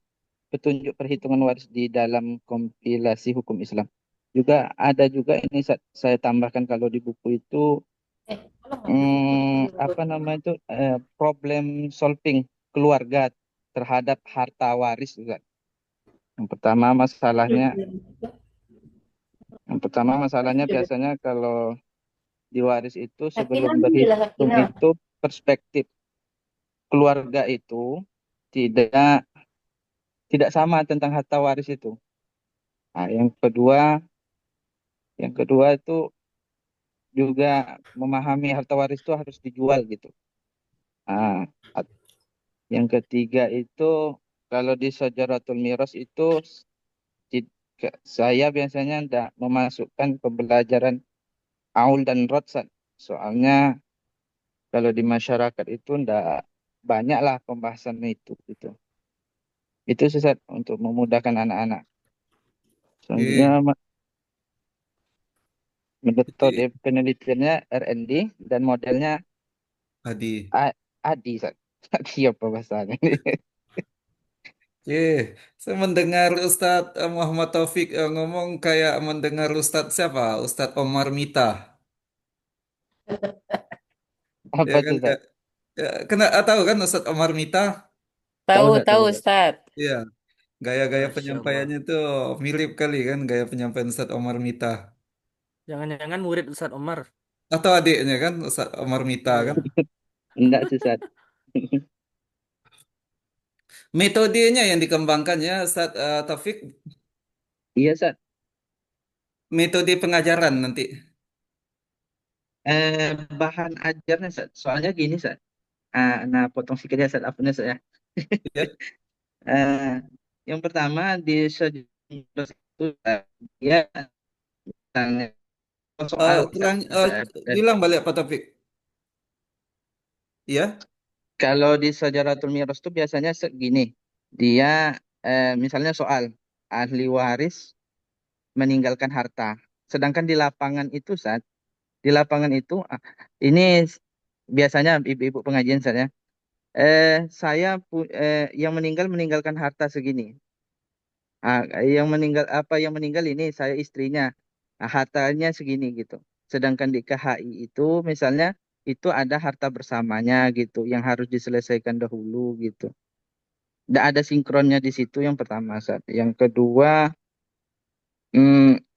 petunjuk perhitungan waris di dalam kompilasi hukum Islam. Juga ada juga ini saya tambahkan kalau di buku itu Kalau nggak apa namanya itu problem solving keluarga terhadap harta waris juga. Yang pertama masalahnya biasanya kalau di waris itu Sakinah sebelum bila berhitung sakinah. itu perspektif keluarga itu tidak tidak sama tentang harta waris itu. Nah, yang kedua itu juga memahami harta waris itu harus dijual gitu. Nah, yang ketiga itu kalau di Syajaratul Miras itu saya biasanya tidak memasukkan pembelajaran aul dan rod. Soalnya kalau di masyarakat itu tidak banyaklah pembahasan itu gitu. Itu sesat untuk memudahkan anak-anak. Oke, Selanjutnya metode jadi penelitiannya R&D dan modelnya Adi. ADI. Tadi apa bahasanya? Oke, saya mendengar Ustadz Muhammad Taufik ngomong kayak mendengar Ustadz siapa? Ustadz Omar Mita. Ya Apa kan? tuh, Zat? Kena tahu kan Ustadz Omar Mita? Tahu Tahu, nggak tahu tahu, Zat? Ustadz. Iya, gaya-gaya Masya Allah. penyampaiannya tuh mirip kali kan gaya penyampaian Ustadz Omar Mita. Jangan-jangan murid Ustadz Omar. Atau adiknya kan Ustadz Omar Mita kan? Iya. Enggak sih, Zat. Metodenya yang dikembangkan ya Ustadz Taufik, Iya, Zat. metode pengajaran nanti. Bahan ajarnya, Zat. Soalnya gini, Zat. Nah, potong sedikit ya, Zat. Apa nih, Zat, ya? Ya. Eh, yang pertama di sejarah itu dia tanya soal, Zat. Bilang balik Pak Taufik. Ya. Kalau di Syajaratul Miras itu biasanya segini. Dia misalnya soal ahli waris meninggalkan harta. Sedangkan di lapangan itu ini biasanya ibu-ibu pengajian saya yang meninggalkan harta segini. Yang meninggal ini saya istrinya. Hartanya segini gitu. Sedangkan di KHI itu misalnya itu ada harta bersamanya gitu yang harus diselesaikan dahulu gitu. Tidak ada sinkronnya di situ yang pertama, Sat. Yang kedua,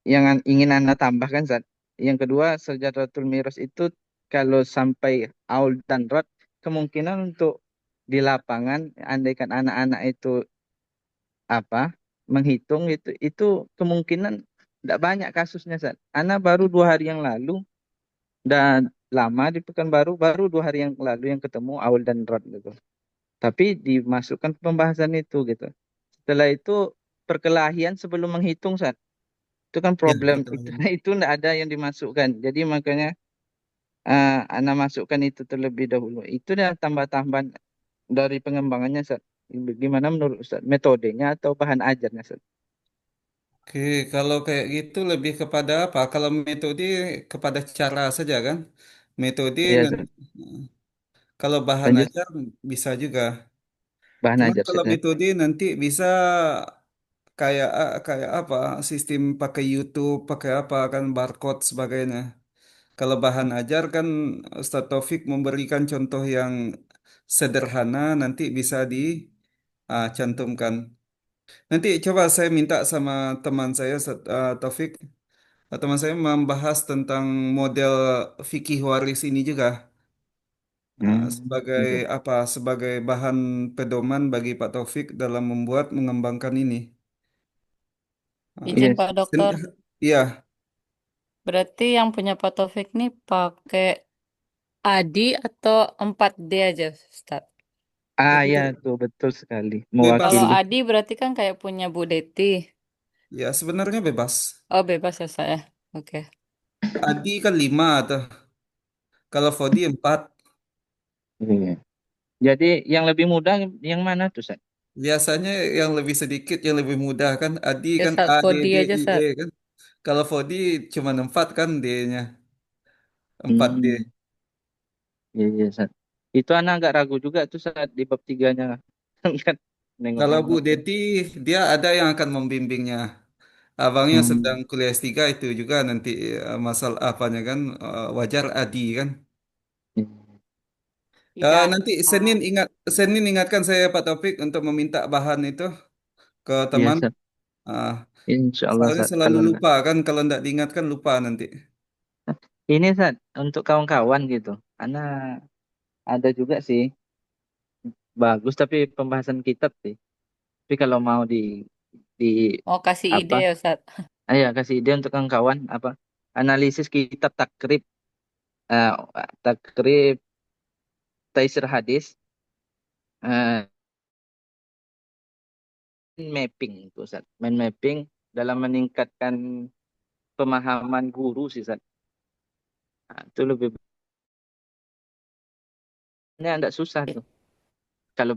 yang ingin Anda tambahkan, Zat. Yang kedua, Sejadratul Miras itu kalau sampai Aul dan Rod, kemungkinan untuk di lapangan, andaikan anak-anak itu apa menghitung itu kemungkinan tidak banyak kasusnya, Zat. Anak baru 2 hari yang lalu dan lama di Pekanbaru baru 2 hari yang lalu yang ketemu Aul dan Rod gitu. Tapi dimasukkan pembahasan itu gitu. Setelah itu perkelahian sebelum menghitung, Zat. Itu kan Ya, problem itu perkelahian. itu enggak ada yang dimasukkan, jadi makanya Anda masukkan itu terlebih dahulu. Itu dah tambah-tambahan dari pengembangannya, Ustaz. Gimana menurut Ustaz, metodenya atau bahan ajarnya, Ustaz? Oke, kalau kayak gitu lebih kepada apa? Kalau metode kepada cara saja kan? Metode Iya, Ustaz. kalau bahan Lanjut ajar bisa juga. bahan Cuman ajar, kalau Ustaz, ya. metode nanti bisa kayak apa? Sistem pakai YouTube, pakai apa kan barcode sebagainya. Kalau bahan ajar kan Ustadz Taufik memberikan contoh yang sederhana nanti bisa dicantumkan. Nanti coba saya minta sama teman saya Taufik. Teman saya membahas tentang model fikih waris ini juga. Sebagai Gitu. apa? Sebagai bahan pedoman bagi Pak Taufik dalam mengembangkan ini. Izin Yes. Pak Dokter. Iya, Berarti yang punya Pak Taufik nih pakai ADI atau 4D aja, Ustaz? Ya tuh betul sekali. bebas. Kalau Mewakili. ADI berarti kan kayak punya Bu Deti. Ya, sebenarnya bebas. Oh, bebas ya saya. Oke. Adi kan 5 tuh. Kalau Fodi 4. Iya. Jadi yang lebih mudah yang mana tuh, Sat? Biasanya yang lebih sedikit, yang lebih mudah kan. Adi Ya, kan Sat, A, D, Fodi D, aja, I, E Sat. kan. Kalau Fodi cuma 4 kan D-nya. 4D. Hmm, iya, iya, Sat. Itu anak agak ragu juga tuh saat di bab tiganya. Kan Kalau Bu nengok-nengok tuh. Deti, dia ada yang akan membimbingnya. Abangnya sedang Hmm, kuliah S3 itu juga nanti masalah apanya kan wajar Adi kan. Tidak. Tidak. Nanti Senin ingatkan saya Pak Taufik untuk meminta bahan itu ke iya, teman. Sat. Ah, Insya Allah, soalnya Sat. selalu Kalau enggak. lupa kan kalau nggak diingatkan lupa nanti. Ini, Sat, untuk kawan-kawan gitu. Anak ada juga sih. Bagus, tapi pembahasan kitab sih. Tapi kalau mau di Mau kasih ide apa? ya, Ustaz. Ayo kasih ide untuk kawan-kawan apa? Analisis kitab takrib, eh, takrib Taisir hadis, eh, mapping itu Ustaz. Mind mapping dalam meningkatkan pemahaman guru sih Ustaz. Nah, itu lebih ini tidak susah tuh. Kalau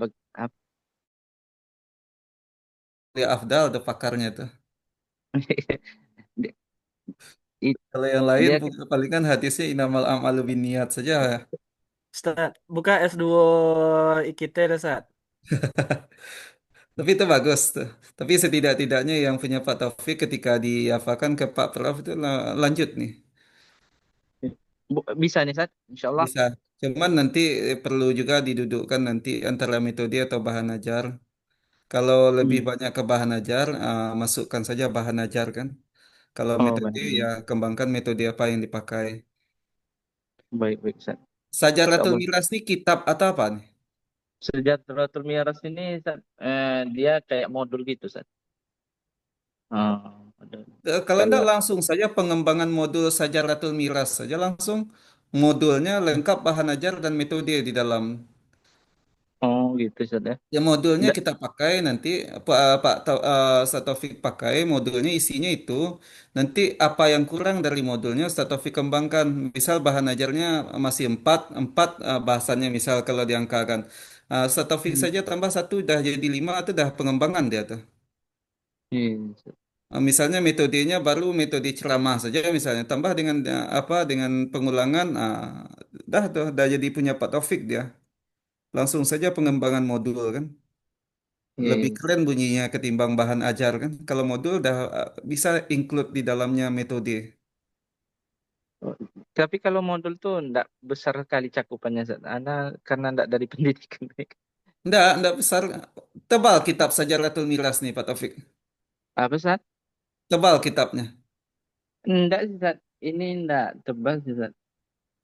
Dia Afdal tuh pakarnya tuh. dia, i- Kalau yang lain dia palingan hadisnya inamal a'malu binniyat saja. Ustaz, buka S2 IKT deh, Ustaz. Tapi itu bagus tuh. Tapi setidak-tidaknya yang punya Pak Taufik ketika diafakan ke Pak Prof itu lanjut nih. bisa nih Ustaz, Insya Allah. Bisa. Cuman nanti perlu juga didudukkan nanti antara metode atau bahan ajar. Kalau lebih Hmm. banyak ke bahan ajar, masukkan saja bahan ajar kan. Kalau Oh, metode ya baik, kembangkan metode apa yang dipakai. baik, baik Ustaz. Insya Sajaratul Allah. Miras ini kitab atau apa nih? Sejahteratul Miras ini Ustaz, dia kayak modul gitu Ustaz. Ada. Kalau tidak Kayak langsung saja pengembangan modul Sajaratul Miras saja langsung modulnya lengkap bahan ajar dan metode di dalam. gitu Ustaz ya. Ya modulnya Nggak, kita pakai nanti Ustaz Taufik pakai modulnya isinya itu nanti apa yang kurang dari modulnya Ustaz Taufik kembangkan. Misal bahan ajarnya masih empat bahasannya misal kalau diangkakan. Ustaz Taufik hmm, saja tambah satu dah jadi 5 itu dah pengembangan dia tuh. iya, Ustaz. Misalnya metodenya baru metode ceramah saja misalnya tambah dengan apa dengan pengulangan dah tuh dah jadi punya Pak Taufik dia. Langsung saja pengembangan modul kan. Iya, Lebih iya. keren bunyinya ketimbang bahan ajar kan. Kalau modul udah bisa include di dalamnya metode. Oh, tapi kalau modul tuh enggak besar kali cakupannya Ustaz. Karena enggak dari pendidikan. Enggak besar. Tebal kitab Sajaratul Miras nih Pak Taufik. Apa Ustaz? Tebal kitabnya. Enggak sih Ustaz. Ini enggak tebal sih Ustaz.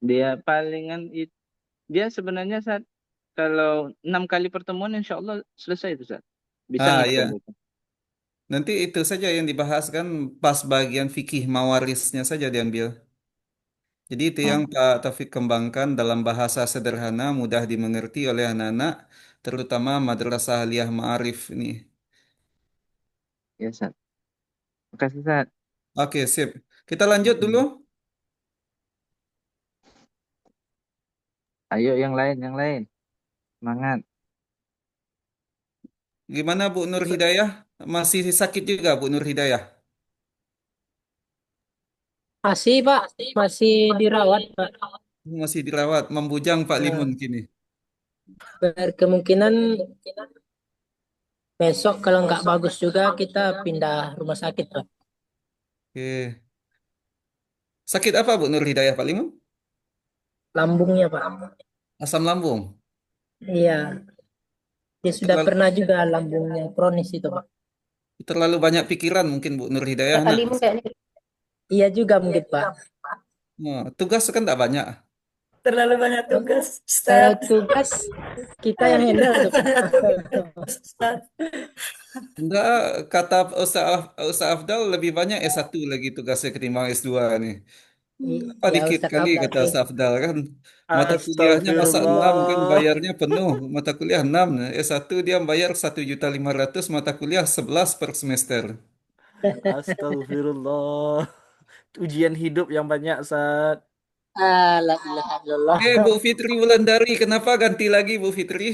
Dia palingan dia sebenarnya Ustaz kalau 6 kali pertemuan insya Allah selesai itu Ustaz. Bisa ngitung Ya. gitu. Nanti itu saja yang dibahas kan pas bagian fikih mawarisnya saja diambil. Jadi itu yang Oh, Pak Taufik kembangkan dalam bahasa sederhana, mudah dimengerti oleh anak-anak, terutama Madrasah Aliyah Ma'arif ini. ya Ustaz. Makasih Ustaz. Oke, sip. Kita lanjut dulu. Ayo yang lain, yang lain. Semangat. Gimana Bu Nur Hidayah? Masih sakit juga Bu Nur Hidayah? Masih, Pak. Masih dirawat, Pak. Masih dirawat, membujang Pak Limun Nah, kini. berkemungkinan besok kalau nggak bagus juga kita pindah rumah sakit, Pak. Oke. Sakit apa Bu Nur Hidayah Pak Limun? Lambungnya, Pak. Asam lambung. Iya, dia sudah Terlalu, pernah juga lambungnya kronis itu, Pak. terlalu banyak pikiran mungkin Bu Nur Hidayah. Kak Nah, Alimun kayaknya. Iya juga mungkin, Pak. tugas kan tak banyak. Terlalu banyak Kalau tugas, kalau Ustaz. tugas kita yang handle itu Pak. Ustaz. Enggak, kata Ustaz Afdal lebih banyak S1 lagi tugasnya ketimbang S2 nih. Apa Ya dikit Ustadz kali Abdal kata sih. Ustaz Afdal kan. Mata kuliahnya masa 6 kan Astagfirullah. bayarnya penuh. Mata kuliah 6. S1 dia bayar 1.500.000 mata kuliah 11 per semester. Astagfirullah. Ujian hidup yang banyak saat. La ilaha illallah. Bu Fitri Wulandari, kenapa ganti lagi Bu Fitri?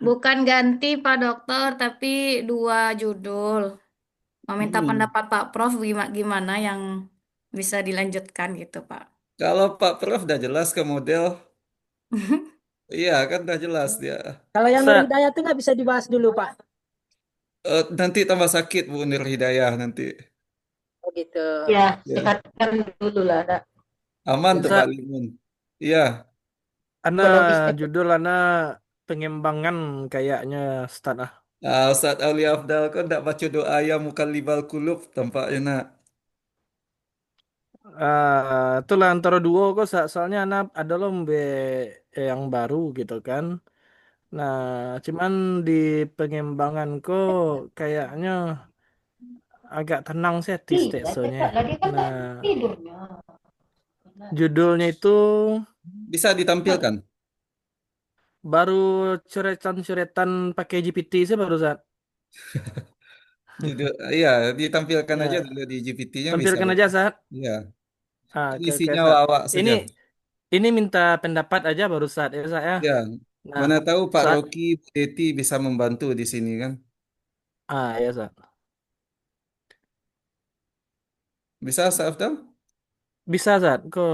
Bukan ganti Pak Dokter, tapi dua judul. Meminta Hmm. pendapat Pak Prof gimana yang bisa dilanjutkan gitu Pak. Kalau Pak Prof udah jelas ke model. Iya kan udah jelas dia. Kalau yang Nur Ustaz, Hidayat itu nggak bisa dibahas dulu Pak. Nanti tambah sakit Bu Nur Hidayah nanti. Oh gitu. Ya, Ya. sehatkan dulu lah. Ada Aman tuh Pak Ustaz, Limun. Iya. ana psikologisnya. judul ana pengembangan kayaknya Ustaz ah. Ustadz Ali Afdal kok ndak baca doa ya mukallibal kulub tampaknya nak. Itulah antara duo kok soalnya anak ada lomba yang baru gitu kan. Nah, cuman di pengembangan kok kayaknya agak tenang sih Tidak, teksonya. cepat lah dia kan Nah, tidurnya. judulnya itu Bisa ditampilkan. baru coretan-coretan pakai GPT sih baru saat. Judul, iya, ditampilkan aja Ya, dulu di GPT-nya bisa. tampilkan aja saat. Iya. Oke oke Isinya saat. awak Ini saja. ini minta pendapat aja baru saat ya saya. Ya. Nah, Mana tahu Pak saat Rocky, Bu Deti bisa membantu di sini kan. ya saat. Bisa, Safdal? Bisa saat. Kok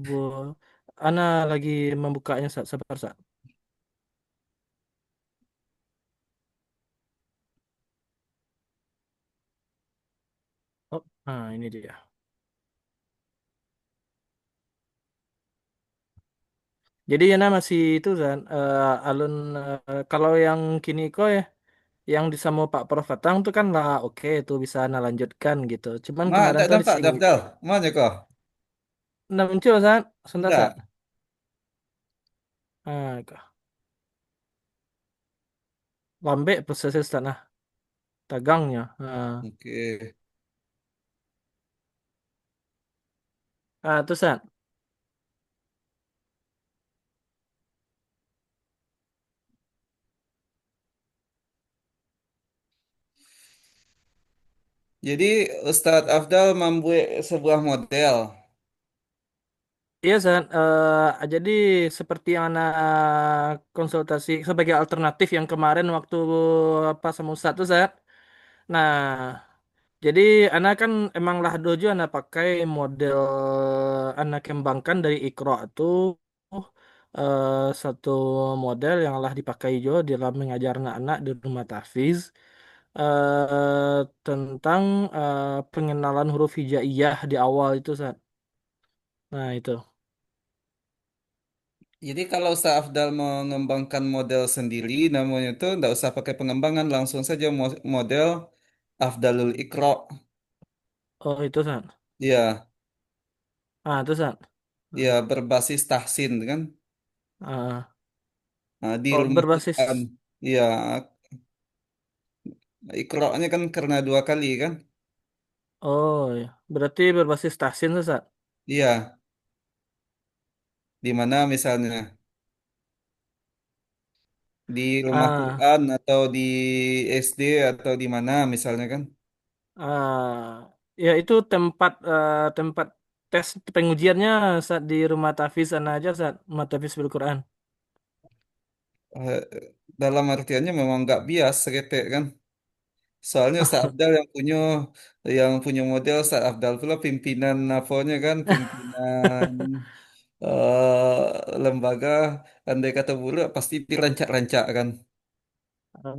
Bu Ana lagi membukanya saat sabar saat. Oh, ini dia. Jadi Yana masih itu kan alun kalau yang kini kok ya yang di sama Pak Prof Fatang tuh kan lah oke itu bisa Ana lanjutkan gitu. Cuman kemarin Tak tuh ada nampak, sing Dafdal. Mana kok? nggak muncul saat sebentar saat. Enggak. Kok. Lambe proses tanah dagangnya. Oke. Terus saat. Jadi Ustadz Afdal membuat sebuah model. Iya, San. Jadi seperti yang anak konsultasi sebagai alternatif yang kemarin waktu apa sama Ustadz tuh, San. Nah, jadi anak kan emang lah dojo anak pakai model anak kembangkan dari Iqra itu satu model yang lah dipakai juga dalam mengajar anak-anak di rumah tahfiz tentang pengenalan huruf hijaiyah di awal itu, San. Nah, itu. Jadi kalau Ustaz Afdal mengembangkan model sendiri, namanya itu nggak usah pakai pengembangan, langsung saja model Afdalul Iqra. Oh, itu, San. Ya, Itu, San. ya Hmm. berbasis tahsin kan. Ah, Nah, di oh, rumah Quran. berbasis. Ya, Iqra-nya kan karena dua kali kan. Oh, ya. Berarti berbasis tahsin, Sat. Iya, di mana misalnya di rumah Ah, Quran atau di SD atau di mana misalnya kan. ya itu tempat tes pengujiannya saat di rumah tahfiz sana aja saat rumah tahfiz bil Quran. Eh, Dalam artiannya memang nggak bias seketek kan. Soalnya Ustaz Abdal yang punya model Ustaz Abdal pula pimpinan NAFO-nya kan, pimpinan lembaga andai kata buruk pasti dirancak-rancak kan. Ah,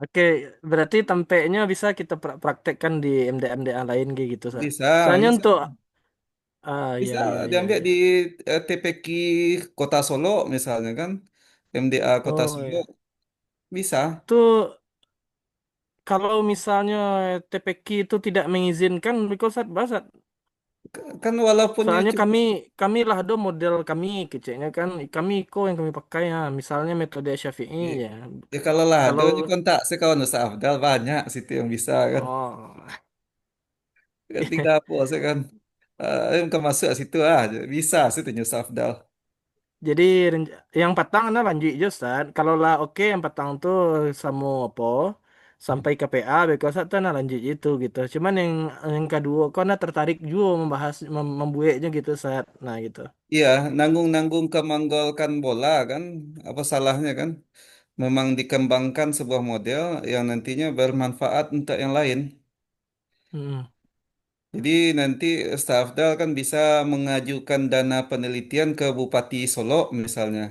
Oke, berarti tempenya bisa kita praktekkan di MDA lain kayak gitu, Sat. Bisa, Soalnya bisa, untuk iya bisa iya iya diambil iya. di TPQ Kota Solo misalnya kan, MDA Kota Oh Solo ya. bisa. Itu kalau misalnya TPQ itu tidak mengizinkan, Sat, Basat. Kan walaupunnya Soalnya cuma kami lah do model kami kecilnya kan kami yang kami pakai ya. Misalnya metode Syafi'i ya, ya. ya kalau lado Kalau ini kontak sih kawan Nusa Afdal banyak situ yang bisa kan. oh Kan tinggal apa sih kan. Yang masuk situ aja bisa sih tuh Nusa Afdal. jadi yang patang nah lanjut aja Ustaz. Kalau lah oke yang patang tuh sama apa sampai KPA because tuh nah lanjut itu gitu. Cuman yang kedua kok nah tertarik juga membahas membuatnya gitu Ustaz. Nah gitu. Iya, nanggung-nanggung kemanggolkan bola kan, apa salahnya kan? Memang dikembangkan sebuah model yang nantinya bermanfaat untuk yang lain. Mm-mm. Jadi nanti Stafdal kan bisa mengajukan dana penelitian ke Bupati Solo misalnya.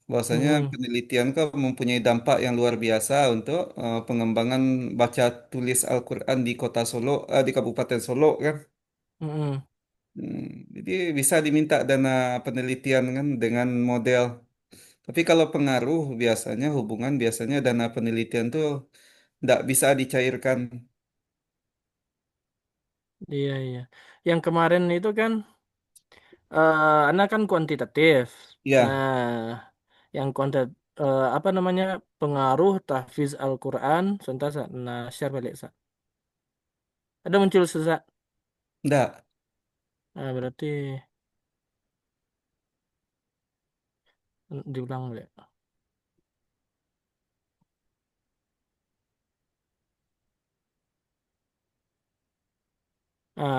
Bahwasanya Mm-mm. penelitian kan mempunyai dampak yang luar biasa untuk pengembangan baca tulis Al-Quran di kota Solo, di Kabupaten Solo kan. Mm-mm. Hmm, jadi bisa diminta dana penelitian kan dengan model. Tapi kalau pengaruh biasanya hubungan biasanya dana penelitian tuh tidak bisa dicairkan. Iya iya. Yang kemarin itu kan anak kan kuantitatif. Ya, Nah, yang apa namanya pengaruh tahfiz Al-Quran sebentar Sa. Nah share balik Sa. Ada muncul sesak. enggak. Nah, berarti diulang balik.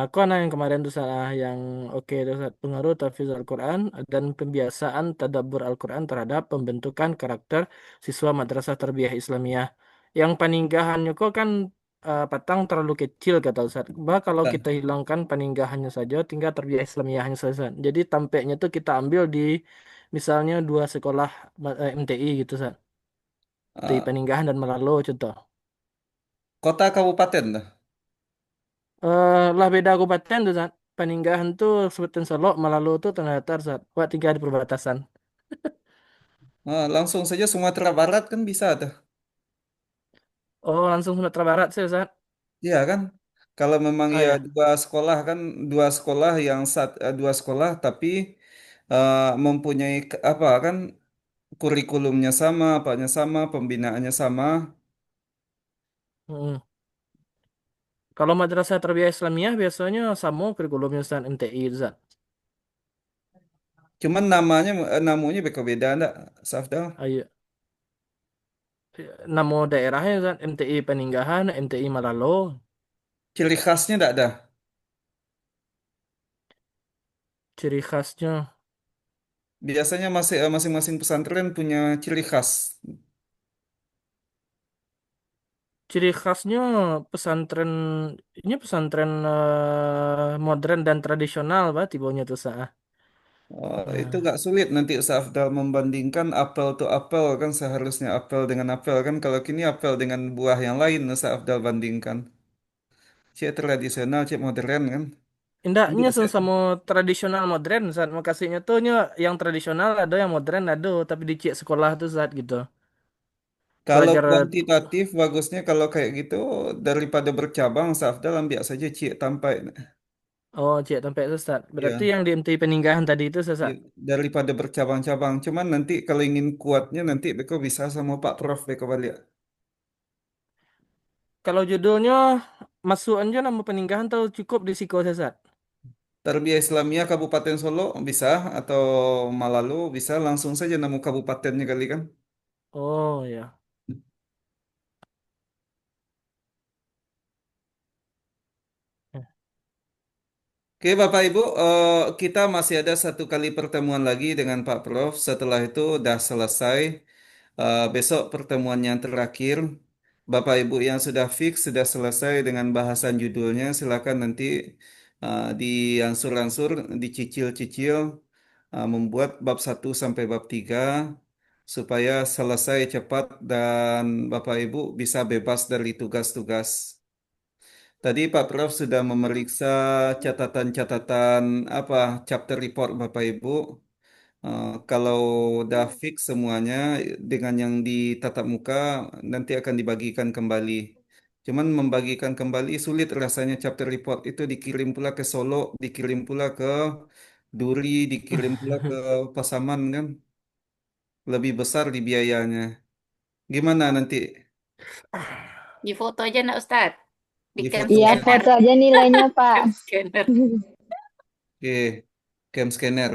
Aku anak yang kemarin tuh salah yang oke itu Sa. Pengaruh tahfiz Al-Quran dan pembiasaan tadabbur Al-Quran terhadap pembentukan karakter siswa Madrasah Tarbiyah Islamiyah. Yang paninggahannya kok kan patang terlalu kecil kata Ustaz. Bah kalau kita hilangkan paninggahannya saja, tinggal Tarbiyah Islamiyahnya saja. Ustaz. Jadi tampeknya tuh kita ambil di misalnya dua sekolah MTI gitu Ustaz. MTI Eh, Paninggahan dan Melalo contoh. Kota kabupaten dah. Lah beda kabupaten tuh Ustaz. Paninggahan tuh Sebutan Solo, Melalo tuh Tanah Datar Ustaz. Wah tinggal di perbatasan. Langsung saja Sumatera Barat kan bisa tuh. Oh langsung Sumatera Barat sih Ustaz. Iya kan? Kalau memang Oh ya ya. dua sekolah dua sekolah tapi mempunyai apa kan kurikulumnya sama, apanya sama, pembinaannya sama. Mm. Kalau Madrasah Tarbiyah Islamiyah biasanya sama kurikulumnya Ustaz MTI Ustaz. Cuman namanya beda enggak, Safdal? Ayo. Nama daerahnya Ustaz MTI Paninggahan, MTI Malalo. Ciri khasnya enggak ada. Ciri khasnya. Biasanya masing-masing pesantren punya ciri khas. Ciri khasnya pesantren ini pesantren modern dan tradisional Pak tibanya tuh sah. Itu Nah, nggak sulit nanti Safdal membandingkan apel to apel kan seharusnya apel dengan apel kan kalau kini apel dengan buah yang lain Safdal bandingkan. Cek tradisional, cek modern kan. indahnya Iya, sama tradisional modern saat makasihnya tuh yang tradisional ada yang modern ada tapi di cek sekolah tuh saat gitu. kalau Pelajar kuantitatif bagusnya kalau kayak gitu daripada bercabang Safdal ambil saja cek tampai. oh cek sampai sesat. Berarti Ya, yang di MTI Peninggahan tadi itu sesat. iya. Daripada bercabang-cabang. Cuman nanti kalau ingin kuatnya nanti Beko bisa sama Pak Prof Beko balik. Kalau judulnya masuk aja nama Peninggahan tahu cukup di Siko sesat. Tarbiyah Islamiyah Kabupaten Solo bisa atau Malalu bisa langsung saja nama kabupatennya kali kan. Oh ya. Oke Bapak Ibu, kita masih ada satu kali pertemuan lagi dengan Pak Prof. Setelah itu udah selesai. Besok pertemuan yang terakhir. Bapak Ibu yang sudah fix, sudah selesai dengan bahasan judulnya, silakan nanti diansur-ansur, dicicil-cicil, membuat bab 1 sampai bab 3 supaya selesai cepat dan Bapak Ibu bisa bebas dari tugas-tugas. Tadi Pak Prof sudah memeriksa catatan-catatan apa chapter report Bapak Ibu. Kalau udah fix semuanya dengan yang ditatap muka nanti akan dibagikan kembali. Cuman membagikan kembali sulit rasanya chapter report itu dikirim pula ke Solo, dikirim pula ke Duri, dikirim pula ke Pasaman kan. Lebih besar di biayanya. Gimana nanti Di foto aja nak Ustadz. Di di cam foto? Iya, scanner. foto aja nilainya, Pak. Cam scanner. Oke, cam scanner.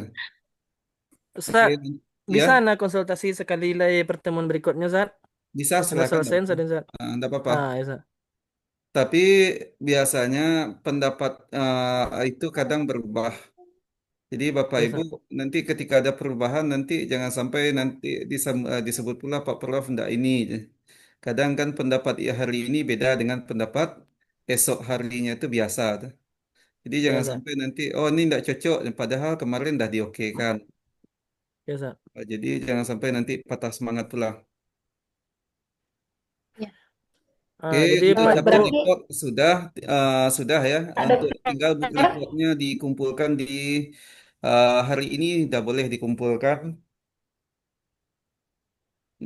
Ustaz, Oke, bisa ya, nak konsultasi sekali lagi pertemuan berikutnya, Ustaz? bisa Sudah silakan. selesai, Ustaz. Enggak apa-apa. Ah, ya, Ustaz. Tapi biasanya pendapat itu kadang berubah. Jadi Bapak Ya, Ibu Ustaz. nanti ketika ada perubahan nanti jangan sampai nanti disebut pula Pak Prof enggak ini. Kadang kan pendapat hari ini beda dengan pendapat esok harinya itu biasa. Jadi Ya, jangan Ustaz. sampai nanti oh ini enggak cocok padahal kemarin dah diokekan. Ya, Ustaz. Jadi jangan sampai nanti patah semangat pula. Ya. Oke, Jadi untuk Pak Ibu, chapter Berarti report sudah ya. Pak Untuk tinggal book Dokter, reportnya dikumpulkan di hari ini sudah boleh dikumpulkan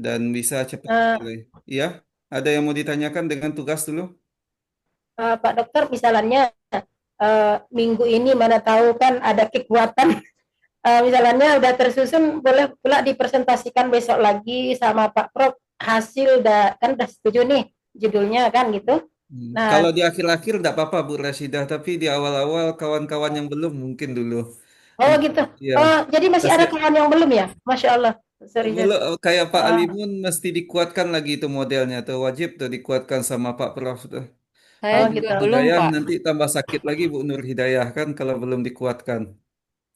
dan bisa cepat eh, selesai. Ya, ada yang mau ditanyakan dengan tugas dulu? Pak Dokter, misalnya minggu ini mana tahu kan ada kekuatan, misalnya udah tersusun, boleh pula dipresentasikan besok lagi sama Pak Prof hasil kan udah setuju nih judulnya kan gitu. Kalau Nah, di akhir-akhir tidak apa-apa Bu Rashidah, tapi di awal-awal kawan-kawan yang belum mungkin dulu. oh Untuk gitu. ya, Oh, jadi masih ada kasih kawan yang belum ya? Masya Allah. Sorry, sorry. belum kayak Pak Ah, Alimun mesti dikuatkan lagi itu modelnya tuh wajib tuh dikuatkan sama Pak Prof tuh. Saya oh Bu juga gitu. belum, Hidayah Pak. nanti tambah sakit lagi Bu Nur Hidayah kan kalau belum dikuatkan.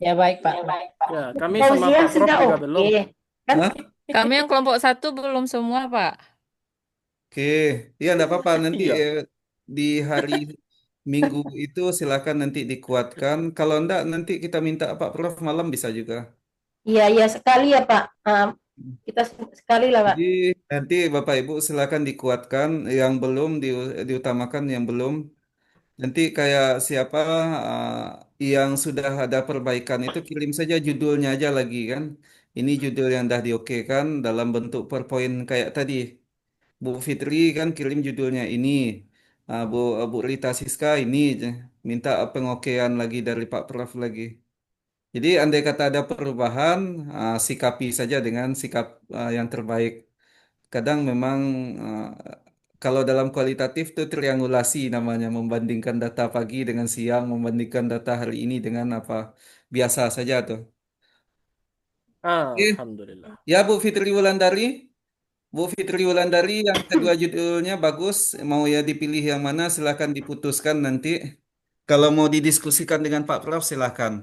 Ya baik, Pak. ya kami sama Fauziah Pak Prof sudah juga oke belum. kan? Hah? Kami yang kelompok 1 belum semua, Pak. Oke, ya enggak apa-apa nanti Iya. di hari Minggu itu silakan nanti dikuatkan. Kalau enggak nanti kita minta Pak Prof malam bisa juga. Iya, iya sekali ya Pak. Kita sekali lah Pak. Jadi nanti Bapak Ibu silakan dikuatkan yang belum diutamakan yang belum. Nanti kayak siapa yang sudah ada perbaikan itu kirim saja judulnya aja lagi kan. Ini judul yang dah diokekan dalam bentuk PowerPoint kayak tadi. Bu Fitri kan kirim judulnya ini. Bu Rita Siska ini minta pengokean lagi dari Pak Prof lagi. Jadi andai kata ada perubahan, sikapi saja dengan sikap yang terbaik. Kadang memang eh, kalau dalam kualitatif itu triangulasi namanya, membandingkan data pagi dengan siang, membandingkan data hari ini dengan apa biasa saja tuh. Oke. Alhamdulillah. Ya Bu Fitri Wulandari, Bu Fitri Wulandari yang kedua judulnya bagus, mau ya dipilih yang mana silahkan diputuskan nanti. Kalau mau didiskusikan dengan Pak Prof silahkan.